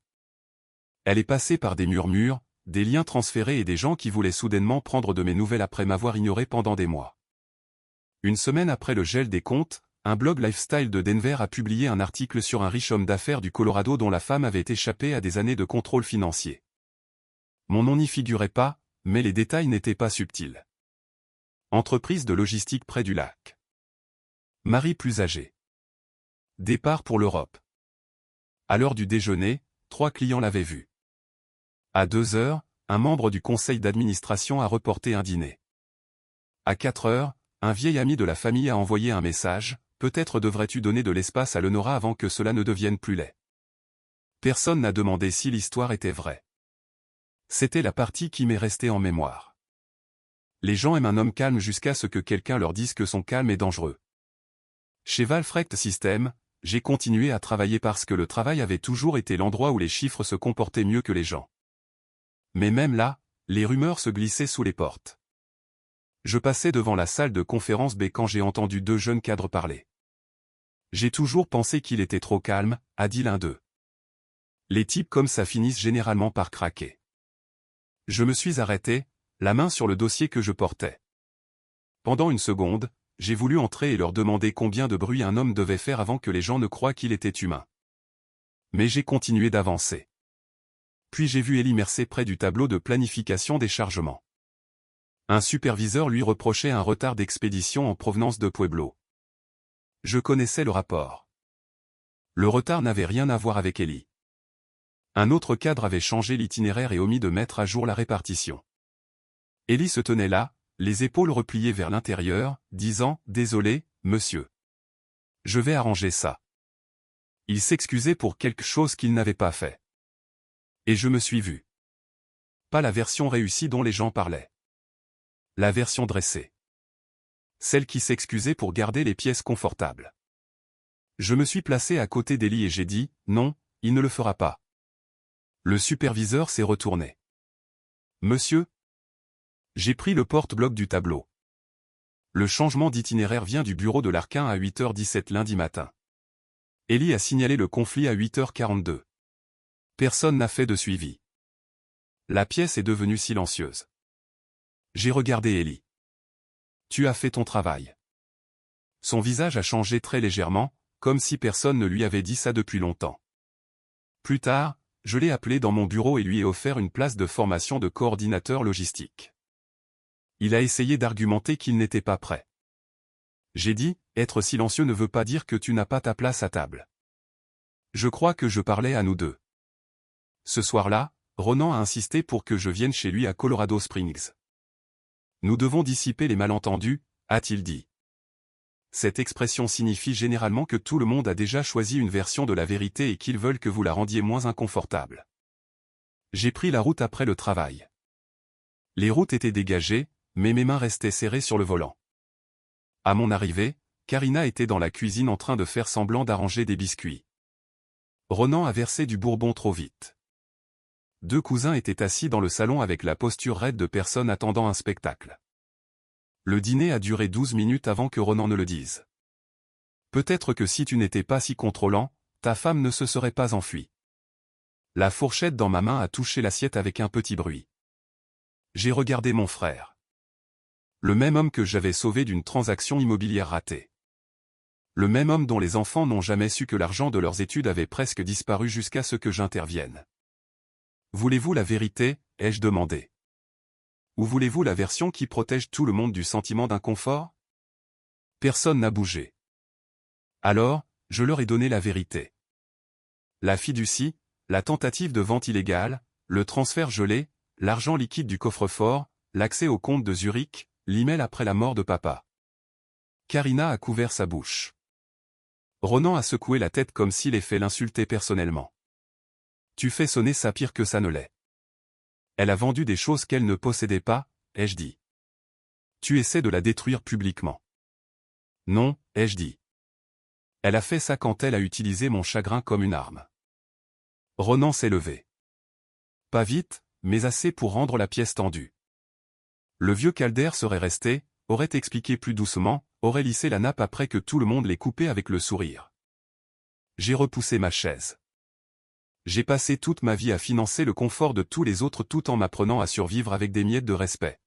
Elle est passée par des murmures, des liens transférés et des gens qui voulaient soudainement prendre de mes nouvelles après m'avoir ignoré pendant des mois. Une semaine après le gel des comptes, un blog lifestyle de Denver a publié un article sur un riche homme d'affaires du Colorado dont la femme avait échappé à des années de contrôle financier. Mon nom n'y figurait pas, mais les détails n'étaient pas subtils. Entreprise de logistique près du lac. Mari plus âgé. Départ pour l'Europe. À l'heure du déjeuner, 3 clients l'avaient vu. À 2 heures, un membre du conseil d'administration a reporté un dîner. À 4 heures, un vieil ami de la famille a envoyé un message, « Peut-être devrais-tu donner de l'espace à Leonora avant que cela ne devienne plus laid. » Personne n'a demandé si l'histoire était vraie. C'était la partie qui m'est restée en mémoire. Les gens aiment un homme calme jusqu'à ce que quelqu'un leur dise que son calme est dangereux. Chez Valfrect System, j'ai continué à travailler parce que le travail avait toujours été l'endroit où les chiffres se comportaient mieux que les gens. Mais même là, les rumeurs se glissaient sous les portes. Je passais devant la salle de conférence B quand j'ai entendu 2 jeunes cadres parler. J'ai toujours pensé qu'il était trop calme, a dit l'un d'eux. Les types comme ça finissent généralement par craquer. Je me suis arrêté, la main sur le dossier que je portais. Pendant une seconde, j'ai voulu entrer et leur demander combien de bruit un homme devait faire avant que les gens ne croient qu'il était humain. Mais j'ai continué d'avancer. Puis j'ai vu Ellie Mercer près du tableau de planification des chargements. Un superviseur lui reprochait un retard d'expédition en provenance de Pueblo. Je connaissais le rapport. Le retard n'avait rien à voir avec Ellie. Un autre cadre avait changé l'itinéraire et omis de mettre à jour la répartition. Ellie se tenait là, les épaules repliées vers l'intérieur, disant « Désolé, monsieur. Je vais arranger ça. » Il s'excusait pour quelque chose qu'il n'avait pas fait. Et je me suis vu. Pas la version réussie dont les gens parlaient. La version dressée. Celle qui s'excusait pour garder les pièces confortables. Je me suis placé à côté d'Ellie et j'ai dit « Non, il ne le fera pas. » Le superviseur s'est retourné. « Monsieur ?» J'ai pris le porte-bloc du tableau. Le changement d'itinéraire vient du bureau de l'Arquin à 8h17 lundi matin. Ellie a signalé le conflit à 8h42. Personne n'a fait de suivi. La pièce est devenue silencieuse. J'ai regardé Ellie. Tu as fait ton travail. Son visage a changé très légèrement, comme si personne ne lui avait dit ça depuis longtemps. Plus tard, je l'ai appelé dans mon bureau et lui ai offert une place de formation de coordinateur logistique. Il a essayé d'argumenter qu'il n'était pas prêt. J'ai dit, être silencieux ne veut pas dire que tu n'as pas ta place à table. Je crois que je parlais à nous deux. Ce soir-là, Ronan a insisté pour que je vienne chez lui à Colorado Springs. Nous devons dissiper les malentendus, a-t-il dit. Cette expression signifie généralement que tout le monde a déjà choisi une version de la vérité et qu'ils veulent que vous la rendiez moins inconfortable. J'ai pris la route après le travail. Les routes étaient dégagées, mais mes mains restaient serrées sur le volant. À mon arrivée, Karina était dans la cuisine en train de faire semblant d'arranger des biscuits. Ronan a versé du bourbon trop vite. 2 cousins étaient assis dans le salon avec la posture raide de personnes attendant un spectacle. Le dîner a duré 12 minutes avant que Ronan ne le dise. Peut-être que si tu n'étais pas si contrôlant, ta femme ne se serait pas enfuie. La fourchette dans ma main a touché l'assiette avec un petit bruit. J'ai regardé mon frère. Le même homme que j'avais sauvé d'une transaction immobilière ratée. Le même homme dont les enfants n'ont jamais su que l'argent de leurs études avait presque disparu jusqu'à ce que j'intervienne. Voulez-vous la vérité, ai-je demandé. Ou voulez-vous la version qui protège tout le monde du sentiment d'inconfort? Personne n'a bougé. Alors, je leur ai donné la vérité. La fiducie, la tentative de vente illégale, le transfert gelé, l'argent liquide du coffre-fort, l'accès au compte de Zurich, l'email après la mort de papa. Karina a couvert sa bouche. Ronan a secoué la tête comme si les faits l'insultaient personnellement. Tu fais sonner ça pire que ça ne l'est. Elle a vendu des choses qu'elle ne possédait pas, ai-je dit. Tu essaies de la détruire publiquement. Non, ai-je dit. Elle a fait ça quand elle a utilisé mon chagrin comme une arme. Ronan s'est levé. Pas vite, mais assez pour rendre la pièce tendue. Le vieux Calder serait resté, aurait expliqué plus doucement, aurait lissé la nappe après que tout le monde l'ait coupée avec le sourire. J'ai repoussé ma chaise. J'ai passé toute ma vie à financer le confort de tous les autres tout en m'apprenant à survivre avec des miettes de respect.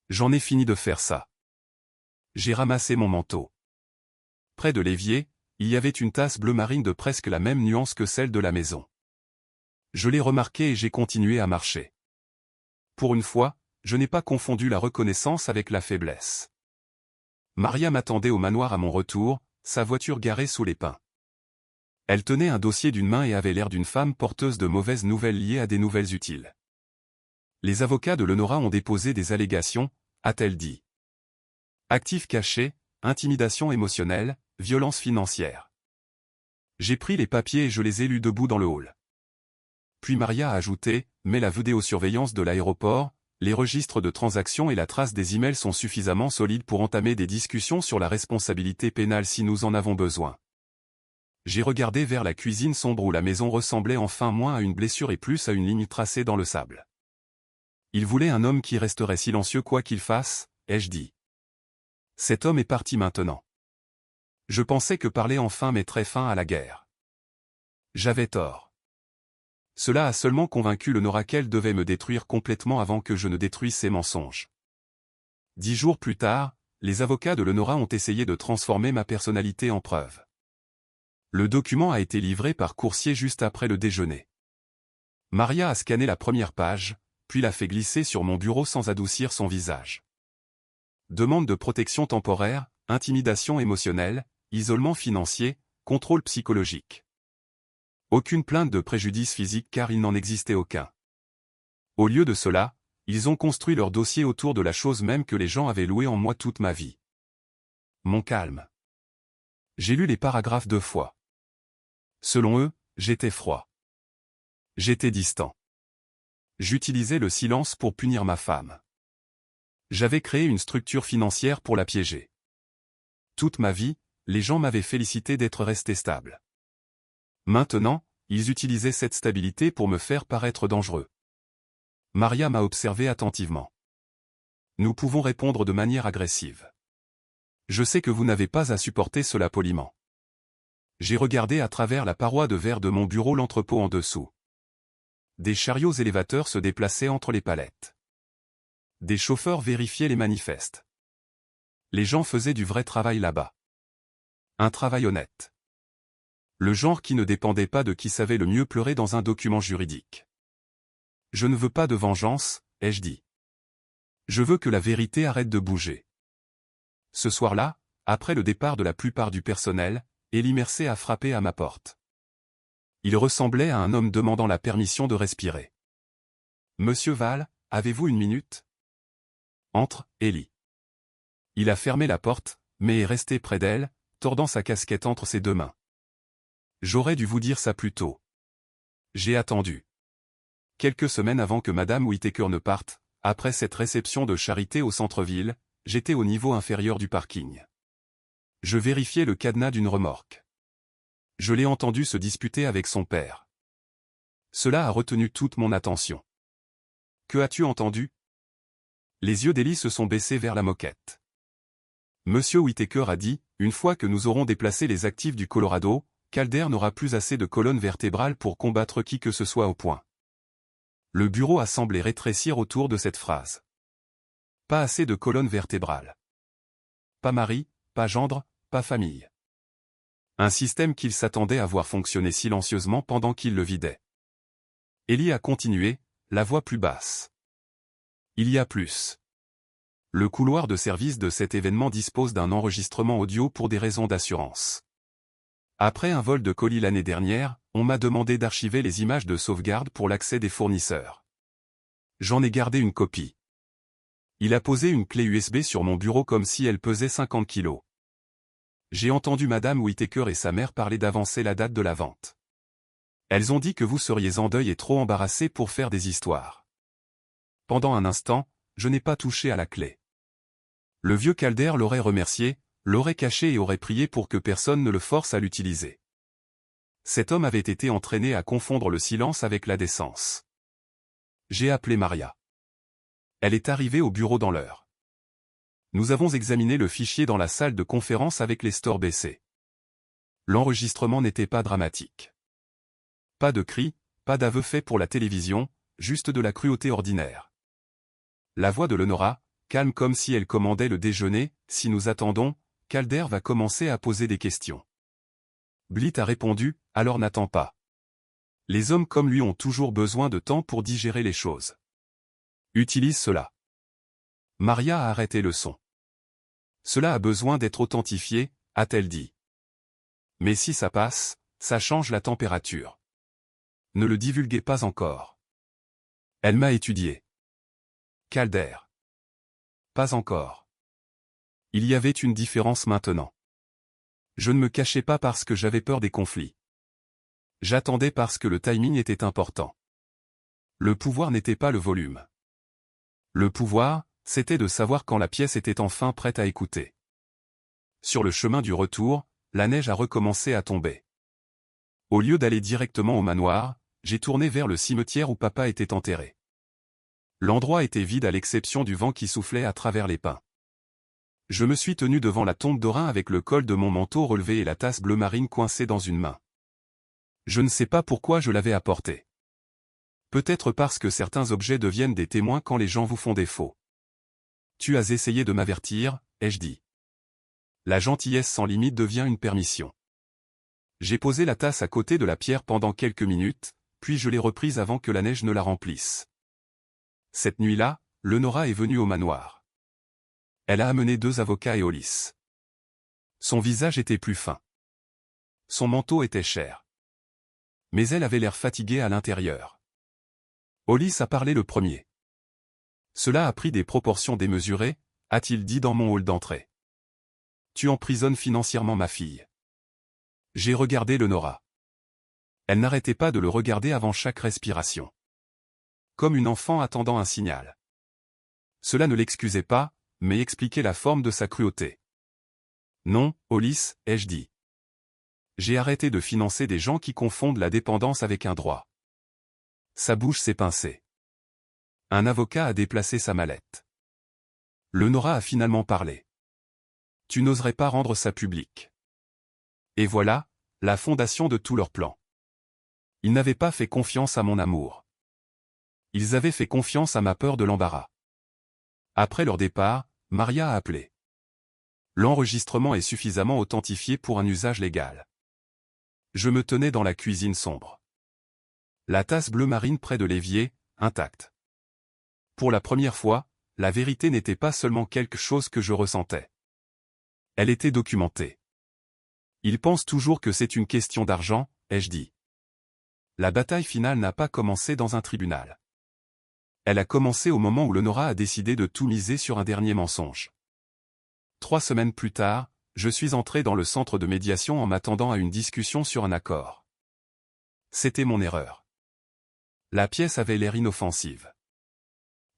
J'en ai fini de faire ça. J'ai ramassé mon manteau. Près de l'évier, il y avait une tasse bleu marine de presque la même nuance que celle de la maison. Je l'ai remarqué et j'ai continué à marcher. Pour une fois, je n'ai pas confondu la reconnaissance avec la faiblesse. Maria m'attendait au manoir à mon retour, sa voiture garée sous les pins. Elle tenait un dossier d'une main et avait l'air d'une femme porteuse de mauvaises nouvelles liées à des nouvelles utiles. Les avocats de Lenora ont déposé des allégations, a-t-elle dit. Actifs cachés, intimidation émotionnelle, violence financière. J'ai pris les papiers et je les ai lus debout dans le hall. Puis Maria a ajouté, mais la vidéosurveillance de l'aéroport, les registres de transactions et la trace des emails sont suffisamment solides pour entamer des discussions sur la responsabilité pénale si nous en avons besoin. J'ai regardé vers la cuisine sombre où la maison ressemblait enfin moins à une blessure et plus à une ligne tracée dans le sable. Il voulait un homme qui resterait silencieux quoi qu'il fasse, ai-je dit. Cet homme est parti maintenant. Je pensais que parler enfin mettrait fin à la guerre. J'avais tort. Cela a seulement convaincu Lenora qu'elle devait me détruire complètement avant que je ne détruise ses mensonges. 10 jours plus tard, les avocats de Lenora ont essayé de transformer ma personnalité en preuve. Le document a été livré par coursier juste après le déjeuner. Maria a scanné la première page, puis l'a fait glisser sur mon bureau sans adoucir son visage. Demande de protection temporaire, intimidation émotionnelle, isolement financier, contrôle psychologique. Aucune plainte de préjudice physique car il n'en existait aucun. Au lieu de cela, ils ont construit leur dossier autour de la chose même que les gens avaient louée en moi toute ma vie. Mon calme. J'ai lu les paragraphes 2 fois. Selon eux, j'étais froid. J'étais distant. J'utilisais le silence pour punir ma femme. J'avais créé une structure financière pour la piéger. Toute ma vie, les gens m'avaient félicité d'être resté stable. Maintenant, ils utilisaient cette stabilité pour me faire paraître dangereux. Maria m'a observé attentivement. Nous pouvons répondre de manière agressive. Je sais que vous n'avez pas à supporter cela poliment. J'ai regardé à travers la paroi de verre de mon bureau l'entrepôt en dessous. Des chariots élévateurs se déplaçaient entre les palettes. Des chauffeurs vérifiaient les manifestes. Les gens faisaient du vrai travail là-bas. Un travail honnête. Le genre qui ne dépendait pas de qui savait le mieux pleurer dans un document juridique. Je ne veux pas de vengeance, ai-je dit. Je veux que la vérité arrête de bouger. Ce soir-là, après le départ de la plupart du personnel, Élie Mercé a frappé à ma porte. Il ressemblait à un homme demandant la permission de respirer. Monsieur Val, avez-vous une minute? Entre, Élie. Il a fermé la porte, mais est resté près d'elle, tordant sa casquette entre ses deux mains. J'aurais dû vous dire ça plus tôt. J'ai attendu. Quelques semaines avant que Madame Whittaker ne parte, après cette réception de charité au centre-ville, j'étais au niveau inférieur du parking. Je vérifiais le cadenas d'une remorque. Je l'ai entendu se disputer avec son père. Cela a retenu toute mon attention. Que as-tu entendu? Les yeux d'Élie se sont baissés vers la moquette. Monsieur Whittaker a dit, une fois que nous aurons déplacé les actifs du Colorado, Calder n'aura plus assez de colonnes vertébrales pour combattre qui que ce soit au point. Le bureau a semblé rétrécir autour de cette phrase. Pas assez de colonnes vertébrales. Pas mari, pas gendre, pas famille. Un système qu'il s'attendait à voir fonctionner silencieusement pendant qu'il le vidait. Élie a continué, la voix plus basse. Il y a plus. Le couloir de service de cet événement dispose d'un enregistrement audio pour des raisons d'assurance. Après un vol de colis l'année dernière, on m'a demandé d'archiver les images de sauvegarde pour l'accès des fournisseurs. J'en ai gardé une copie. Il a posé une clé USB sur mon bureau comme si elle pesait 50 kilos. J'ai entendu Madame Whittaker et sa mère parler d'avancer la date de la vente. Elles ont dit que vous seriez en deuil et trop embarrassé pour faire des histoires. Pendant un instant, je n'ai pas touché à la clé. Le vieux Calder l'aurait remercié, l'aurait caché et aurait prié pour que personne ne le force à l'utiliser. Cet homme avait été entraîné à confondre le silence avec la décence. J'ai appelé Maria. Elle est arrivée au bureau dans l'heure. Nous avons examiné le fichier dans la salle de conférence avec les stores baissés. L'enregistrement n'était pas dramatique. Pas de cris, pas d'aveux faits pour la télévision, juste de la cruauté ordinaire. La voix de Lenora, calme comme si elle commandait le déjeuner, si nous attendons, Calder va commencer à poser des questions. Blit a répondu, alors n'attends pas. Les hommes comme lui ont toujours besoin de temps pour digérer les choses. Utilise cela. Maria a arrêté le son. Cela a besoin d'être authentifié, a-t-elle dit. Mais si ça passe, ça change la température. Ne le divulguez pas encore. Elle m'a étudié. Calder. Pas encore. Il y avait une différence maintenant. Je ne me cachais pas parce que j'avais peur des conflits. J'attendais parce que le timing était important. Le pouvoir n'était pas le volume. Le pouvoir, c'était de savoir quand la pièce était enfin prête à écouter. Sur le chemin du retour, la neige a recommencé à tomber. Au lieu d'aller directement au manoir, j'ai tourné vers le cimetière où papa était enterré. L'endroit était vide à l'exception du vent qui soufflait à travers les pins. Je me suis tenu devant la tombe d'Orin avec le col de mon manteau relevé et la tasse bleu marine coincée dans une main. Je ne sais pas pourquoi je l'avais apporté. Peut-être parce que certains objets deviennent des témoins quand les gens vous font défaut. Tu as essayé de m'avertir, ai-je dit. La gentillesse sans limite devient une permission. J'ai posé la tasse à côté de la pierre pendant quelques minutes, puis je l'ai reprise avant que la neige ne la remplisse. Cette nuit-là, Lenora est venue au manoir. Elle a amené 2 avocats et Hollis. Son visage était plus fin. Son manteau était cher. Mais elle avait l'air fatiguée à l'intérieur. Hollis a parlé le premier. Cela a pris des proportions démesurées, a-t-il dit dans mon hall d'entrée. Tu emprisonnes financièrement ma fille. J'ai regardé Lenora. Elle n'arrêtait pas de le regarder avant chaque respiration. Comme une enfant attendant un signal. Cela ne l'excusait pas, mais expliquait la forme de sa cruauté. Non, Hollis, ai-je dit. J'ai arrêté de financer des gens qui confondent la dépendance avec un droit. Sa bouche s'est pincée. Un avocat a déplacé sa mallette. Lenora a finalement parlé. Tu n'oserais pas rendre ça public. Et voilà, la fondation de tout leur plan. Ils n'avaient pas fait confiance à mon amour. Ils avaient fait confiance à ma peur de l'embarras. Après leur départ, Maria a appelé. L'enregistrement est suffisamment authentifié pour un usage légal. Je me tenais dans la cuisine sombre. La tasse bleu marine près de l'évier, intacte. Pour la première fois, la vérité n'était pas seulement quelque chose que je ressentais. Elle était documentée. Ils pensent toujours que c'est une question d'argent, ai-je dit. La bataille finale n'a pas commencé dans un tribunal. Elle a commencé au moment où Lenora a décidé de tout miser sur un dernier mensonge. 3 semaines plus tard, je suis entré dans le centre de médiation en m'attendant à une discussion sur un accord. C'était mon erreur. La pièce avait l'air inoffensive.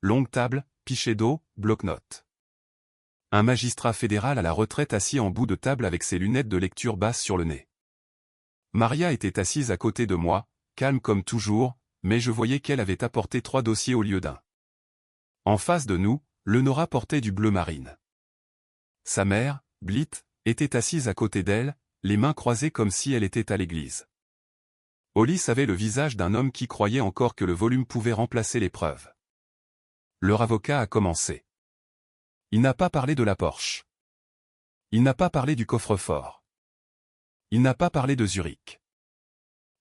Longue table, pichet d'eau, bloc-notes. Un magistrat fédéral à la retraite assis en bout de table avec ses lunettes de lecture basses sur le nez. Maria était assise à côté de moi, calme comme toujours, mais je voyais qu'elle avait apporté 3 dossiers au lieu d'un. En face de nous, Lenora portait du bleu marine. Sa mère, Blit, était assise à côté d'elle, les mains croisées comme si elle était à l'église. Hollis avait le visage d'un homme qui croyait encore que le volume pouvait remplacer les preuves. Leur avocat a commencé. Il n'a pas parlé de la Porsche. Il n'a pas parlé du coffre-fort. Il n'a pas parlé de Zurich.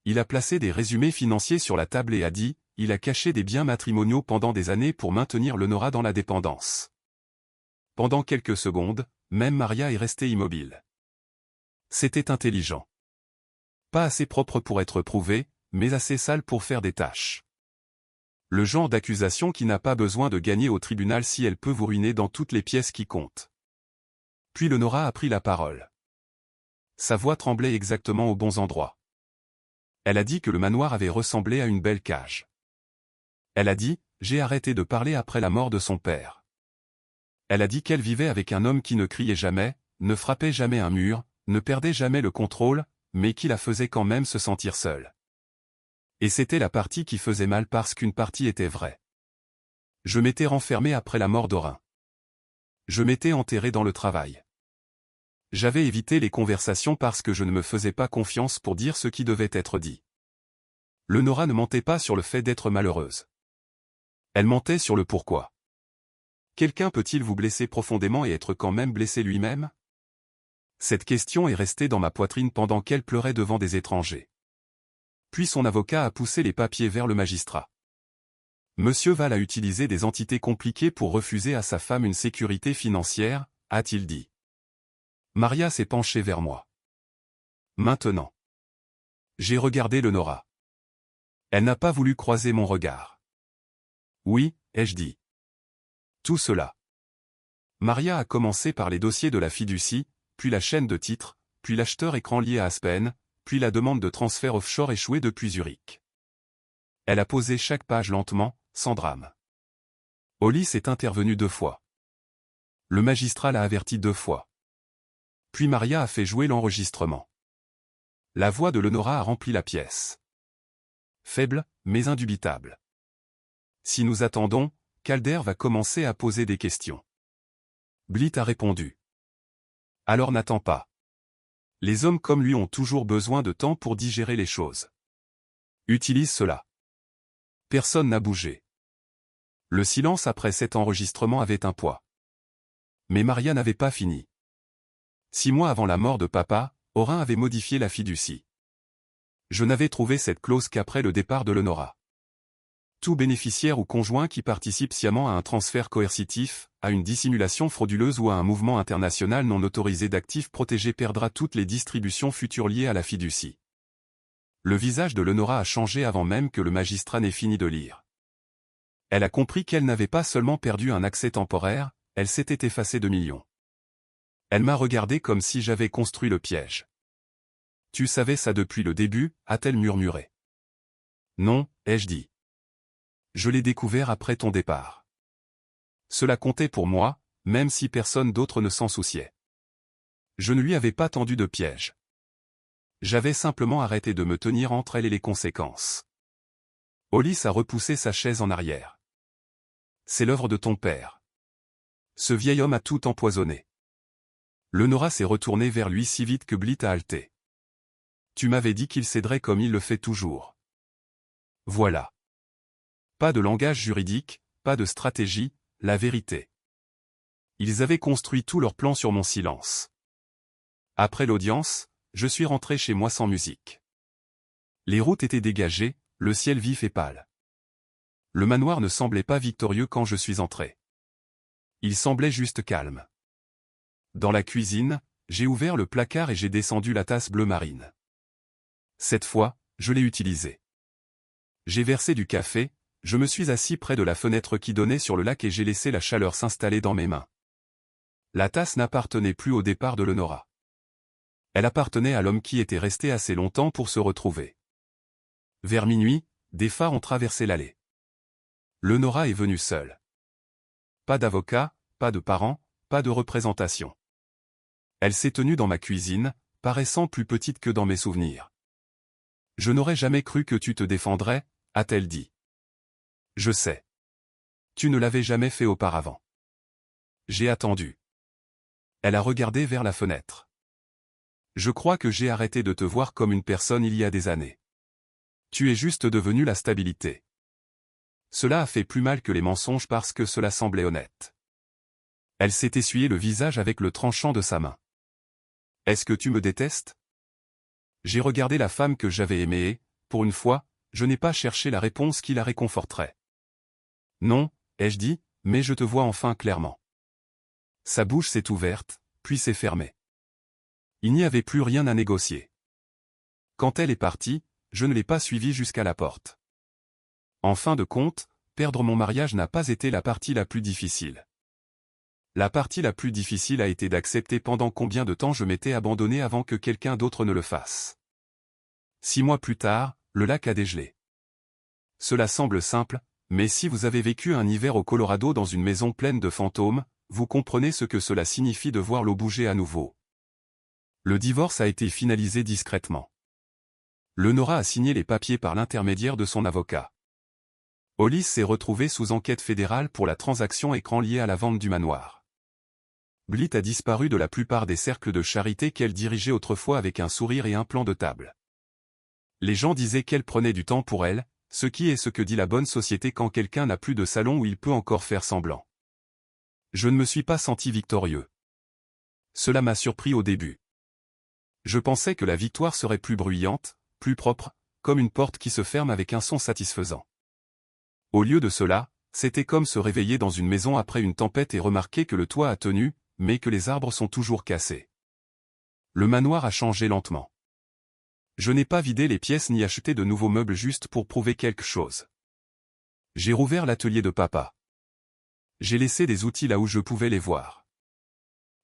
Il a placé des résumés financiers sur la table et a dit, il a caché des biens matrimoniaux pendant des années pour maintenir Lenora dans la dépendance. Pendant quelques secondes, même Maria est restée immobile. C'était intelligent. Pas assez propre pour être prouvé, mais assez sale pour faire des tâches. Le genre d'accusation qui n'a pas besoin de gagner au tribunal si elle peut vous ruiner dans toutes les pièces qui comptent. Puis Lenora a pris la parole. Sa voix tremblait exactement aux bons endroits. Elle a dit que le manoir avait ressemblé à une belle cage. Elle a dit, j'ai arrêté de parler après la mort de son père. Elle a dit qu'elle vivait avec un homme qui ne criait jamais, ne frappait jamais un mur, ne perdait jamais le contrôle, mais qui la faisait quand même se sentir seule. Et c'était la partie qui faisait mal parce qu'une partie était vraie. Je m'étais renfermé après la mort d'Orin. Je m'étais enterré dans le travail. J'avais évité les conversations parce que je ne me faisais pas confiance pour dire ce qui devait être dit. Leonora ne mentait pas sur le fait d'être malheureuse. Elle mentait sur le pourquoi. Quelqu'un peut-il vous blesser profondément et être quand même blessé lui-même? Cette question est restée dans ma poitrine pendant qu'elle pleurait devant des étrangers. Puis son avocat a poussé les papiers vers le magistrat. Monsieur Val a utilisé des entités compliquées pour refuser à sa femme une sécurité financière, a-t-il dit. Maria s'est penchée vers moi. Maintenant. J'ai regardé Leonora. Elle n'a pas voulu croiser mon regard. Oui, ai-je dit. Tout cela. Maria a commencé par les dossiers de la fiducie, puis la chaîne de titres, puis l'acheteur écran lié à Aspen, puis la demande de transfert offshore échouée depuis Zurich. Elle a posé chaque page lentement, sans drame. Hollis est intervenu 2 fois. Le magistrat l'a averti 2 fois. Puis Maria a fait jouer l'enregistrement. La voix de Leonora a rempli la pièce. Faible, mais indubitable. Si nous attendons, Calder va commencer à poser des questions. Blit a répondu. Alors n'attends pas. Les hommes comme lui ont toujours besoin de temps pour digérer les choses. Utilise cela. Personne n'a bougé. Le silence après cet enregistrement avait un poids. Mais Maria n'avait pas fini. 6 mois avant la mort de papa, Orin avait modifié la fiducie. Je n'avais trouvé cette clause qu'après le départ de Leonora. Tout bénéficiaire ou conjoint qui participe sciemment à un transfert coercitif, à une dissimulation frauduleuse ou à un mouvement international non autorisé d'actifs protégés perdra toutes les distributions futures liées à la fiducie. Le visage de Leonora a changé avant même que le magistrat n'ait fini de lire. Elle a compris qu'elle n'avait pas seulement perdu un accès temporaire, elle s'était effacée de millions. Elle m'a regardé comme si j'avais construit le piège. Tu savais ça depuis le début, a-t-elle murmuré. Non, ai-je dit. Je l'ai découvert après ton départ. Cela comptait pour moi, même si personne d'autre ne s'en souciait. Je ne lui avais pas tendu de piège. J'avais simplement arrêté de me tenir entre elle et les conséquences. Hollis a repoussé sa chaise en arrière. C'est l'œuvre de ton père. Ce vieil homme a tout empoisonné. Leonora s'est retournée vers lui si vite que Blit a halté. Tu m'avais dit qu'il céderait comme il le fait toujours. Voilà. Pas de langage juridique, pas de stratégie, la vérité. Ils avaient construit tout leur plan sur mon silence. Après l'audience, je suis rentré chez moi sans musique. Les routes étaient dégagées, le ciel vif et pâle. Le manoir ne semblait pas victorieux quand je suis entré. Il semblait juste calme. Dans la cuisine, j'ai ouvert le placard et j'ai descendu la tasse bleu marine. Cette fois, je l'ai utilisée. J'ai versé du café, je me suis assis près de la fenêtre qui donnait sur le lac et j'ai laissé la chaleur s'installer dans mes mains. La tasse n'appartenait plus au départ de Leonora. Elle appartenait à l'homme qui était resté assez longtemps pour se retrouver. Vers minuit, des phares ont traversé l'allée. Leonora est venue seule. Pas d'avocat, pas de parents, pas de représentation. Elle s'est tenue dans ma cuisine, paraissant plus petite que dans mes souvenirs. Je n'aurais jamais cru que tu te défendrais, a-t-elle dit. Je sais. Tu ne l'avais jamais fait auparavant. J'ai attendu. Elle a regardé vers la fenêtre. Je crois que j'ai arrêté de te voir comme une personne il y a des années. Tu es juste devenue la stabilité. Cela a fait plus mal que les mensonges parce que cela semblait honnête. Elle s'est essuyé le visage avec le tranchant de sa main. Est-ce que tu me détestes? J'ai regardé la femme que j'avais aimée et, pour une fois, je n'ai pas cherché la réponse qui la réconforterait. Non, ai-je dit, mais je te vois enfin clairement. Sa bouche s'est ouverte, puis s'est fermée. Il n'y avait plus rien à négocier. Quand elle est partie, je ne l'ai pas suivie jusqu'à la porte. En fin de compte, perdre mon mariage n'a pas été la partie la plus difficile. La partie la plus difficile a été d'accepter pendant combien de temps je m'étais abandonné avant que quelqu'un d'autre ne le fasse. 6 mois plus tard, le lac a dégelé. Cela semble simple, mais si vous avez vécu un hiver au Colorado dans une maison pleine de fantômes, vous comprenez ce que cela signifie de voir l'eau bouger à nouveau. Le divorce a été finalisé discrètement. Leonora a signé les papiers par l'intermédiaire de son avocat. Hollis s'est retrouvé sous enquête fédérale pour la transaction écran liée à la vente du manoir. Blythe a disparu de la plupart des cercles de charité qu'elle dirigeait autrefois avec un sourire et un plan de table. Les gens disaient qu'elle prenait du temps pour elle, ce qui est ce que dit la bonne société quand quelqu'un n'a plus de salon où il peut encore faire semblant. Je ne me suis pas senti victorieux. Cela m'a surpris au début. Je pensais que la victoire serait plus bruyante, plus propre, comme une porte qui se ferme avec un son satisfaisant. Au lieu de cela, c'était comme se réveiller dans une maison après une tempête et remarquer que le toit a tenu, mais que les arbres sont toujours cassés. Le manoir a changé lentement. Je n'ai pas vidé les pièces ni acheté de nouveaux meubles juste pour prouver quelque chose. J'ai rouvert l'atelier de papa. J'ai laissé des outils là où je pouvais les voir.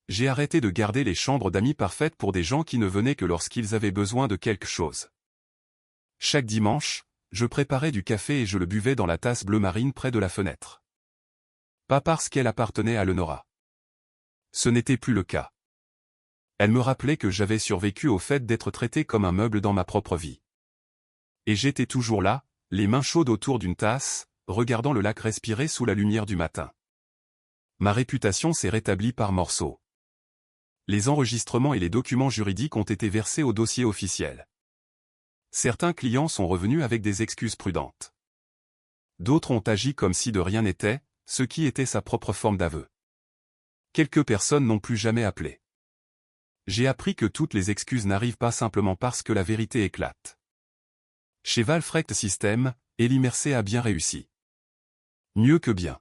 J'ai arrêté de garder les chambres d'amis parfaites pour des gens qui ne venaient que lorsqu'ils avaient besoin de quelque chose. Chaque dimanche, je préparais du café et je le buvais dans la tasse bleu marine près de la fenêtre. Pas parce qu'elle appartenait à Lenora. Ce n'était plus le cas. Elle me rappelait que j'avais survécu au fait d'être traité comme un meuble dans ma propre vie. Et j'étais toujours là, les mains chaudes autour d'une tasse, regardant le lac respirer sous la lumière du matin. Ma réputation s'est rétablie par morceaux. Les enregistrements et les documents juridiques ont été versés au dossier officiel. Certains clients sont revenus avec des excuses prudentes. D'autres ont agi comme si de rien n'était, ce qui était sa propre forme d'aveu. Quelques personnes n'ont plus jamais appelé. J'ai appris que toutes les excuses n'arrivent pas simplement parce que la vérité éclate. Chez Valfrecht System, Elie Mercé a bien réussi. Mieux que bien.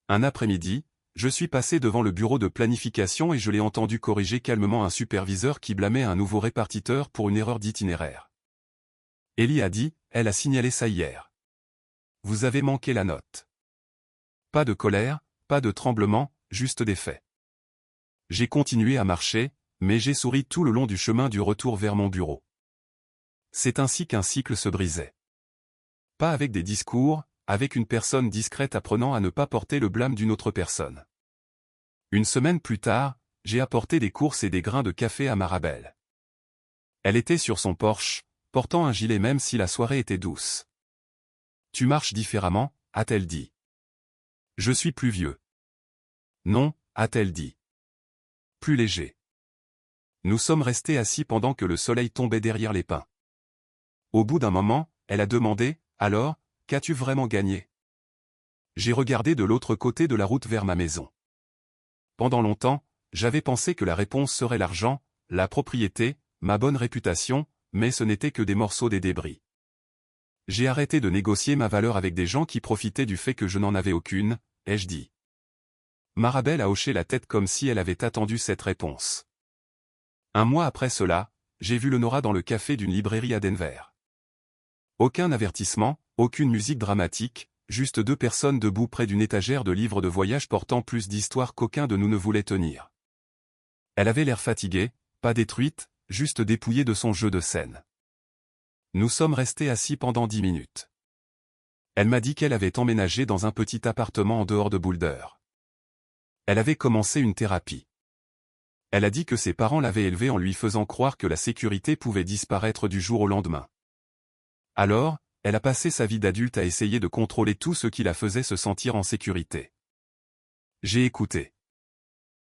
Un après-midi, je suis passé devant le bureau de planification et je l'ai entendu corriger calmement un superviseur qui blâmait un nouveau répartiteur pour une erreur d'itinéraire. Elie a dit, elle a signalé ça hier. Vous avez manqué la note. Pas de colère, pas de tremblement, juste des faits. J'ai continué à marcher, mais j'ai souri tout le long du chemin du retour vers mon bureau. C'est ainsi qu'un cycle se brisait. Pas avec des discours, avec une personne discrète apprenant à ne pas porter le blâme d'une autre personne. Une semaine plus tard, j'ai apporté des courses et des grains de café à Marabelle. Elle était sur son Porsche, portant un gilet même si la soirée était douce. Tu marches différemment, a-t-elle dit. Je suis plus vieux. Non, a-t-elle dit. Plus léger. Nous sommes restés assis pendant que le soleil tombait derrière les pins. Au bout d'un moment, elle a demandé, alors, qu'as-tu vraiment gagné? J'ai regardé de l'autre côté de la route vers ma maison. Pendant longtemps, j'avais pensé que la réponse serait l'argent, la propriété, ma bonne réputation, mais ce n'était que des morceaux des débris. J'ai arrêté de négocier ma valeur avec des gens qui profitaient du fait que je n'en avais aucune, ai-je dit. Marabelle a hoché la tête comme si elle avait attendu cette réponse. Un mois après cela, j'ai vu Lenora dans le café d'une librairie à Denver. Aucun avertissement, aucune musique dramatique, juste deux personnes debout près d'une étagère de livres de voyage portant plus d'histoires qu'aucun de nous ne voulait tenir. Elle avait l'air fatiguée, pas détruite, juste dépouillée de son jeu de scène. Nous sommes restés assis pendant 10 minutes. Elle m'a dit qu'elle avait emménagé dans un petit appartement en dehors de Boulder. Elle avait commencé une thérapie. Elle a dit que ses parents l'avaient élevée en lui faisant croire que la sécurité pouvait disparaître du jour au lendemain. Alors, elle a passé sa vie d'adulte à essayer de contrôler tout ce qui la faisait se sentir en sécurité. J'ai écouté.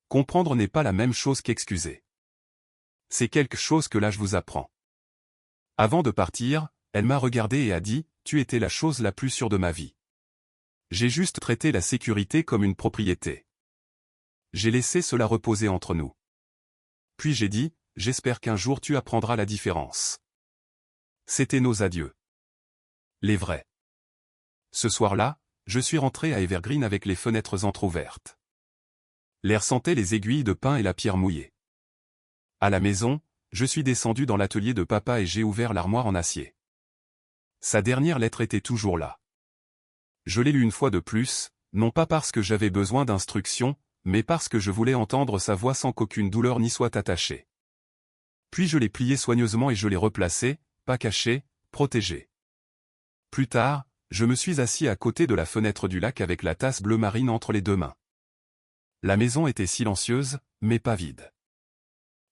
Comprendre n'est pas la même chose qu'excuser. C'est quelque chose que l'âge vous apprend. Avant de partir, elle m'a regardé et a dit, « Tu étais la chose la plus sûre de ma vie. » J'ai juste traité la sécurité comme une propriété. J'ai laissé cela reposer entre nous. Puis j'ai dit, « J'espère qu'un jour tu apprendras la différence. » C'étaient nos adieux. Les vrais. Ce soir-là, je suis rentré à Evergreen avec les fenêtres entr'ouvertes. L'air sentait les aiguilles de pin et la pierre mouillée. À la maison, je suis descendu dans l'atelier de papa et j'ai ouvert l'armoire en acier. Sa dernière lettre était toujours là. Je l'ai lue une fois de plus, non pas parce que j'avais besoin d'instructions, mais parce que je voulais entendre sa voix sans qu'aucune douleur n'y soit attachée. Puis je l'ai pliée soigneusement et je l'ai replacée, pas cachée, protégée. Plus tard, je me suis assis à côté de la fenêtre du lac avec la tasse bleu marine entre les deux mains. La maison était silencieuse, mais pas vide.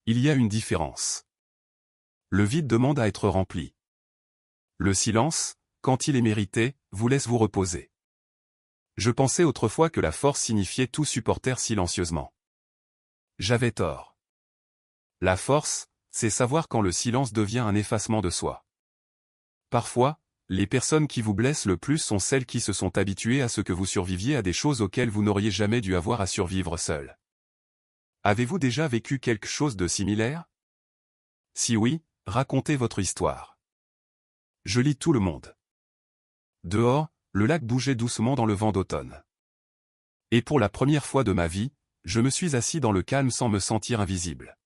Il y a une différence. Le vide demande à être rempli. Le silence, quand il est mérité, vous laisse vous reposer. Je pensais autrefois que la force signifiait tout supporter silencieusement. J'avais tort. La force, c'est savoir quand le silence devient un effacement de soi. Parfois, les personnes qui vous blessent le plus sont celles qui se sont habituées à ce que vous surviviez à des choses auxquelles vous n'auriez jamais dû avoir à survivre seul. Avez-vous déjà vécu quelque chose de similaire? Si oui, racontez votre histoire. Je lis tout le monde. Dehors, le lac bougeait doucement dans le vent d'automne. Et pour la première fois de ma vie, je me suis assis dans le calme sans me sentir invisible.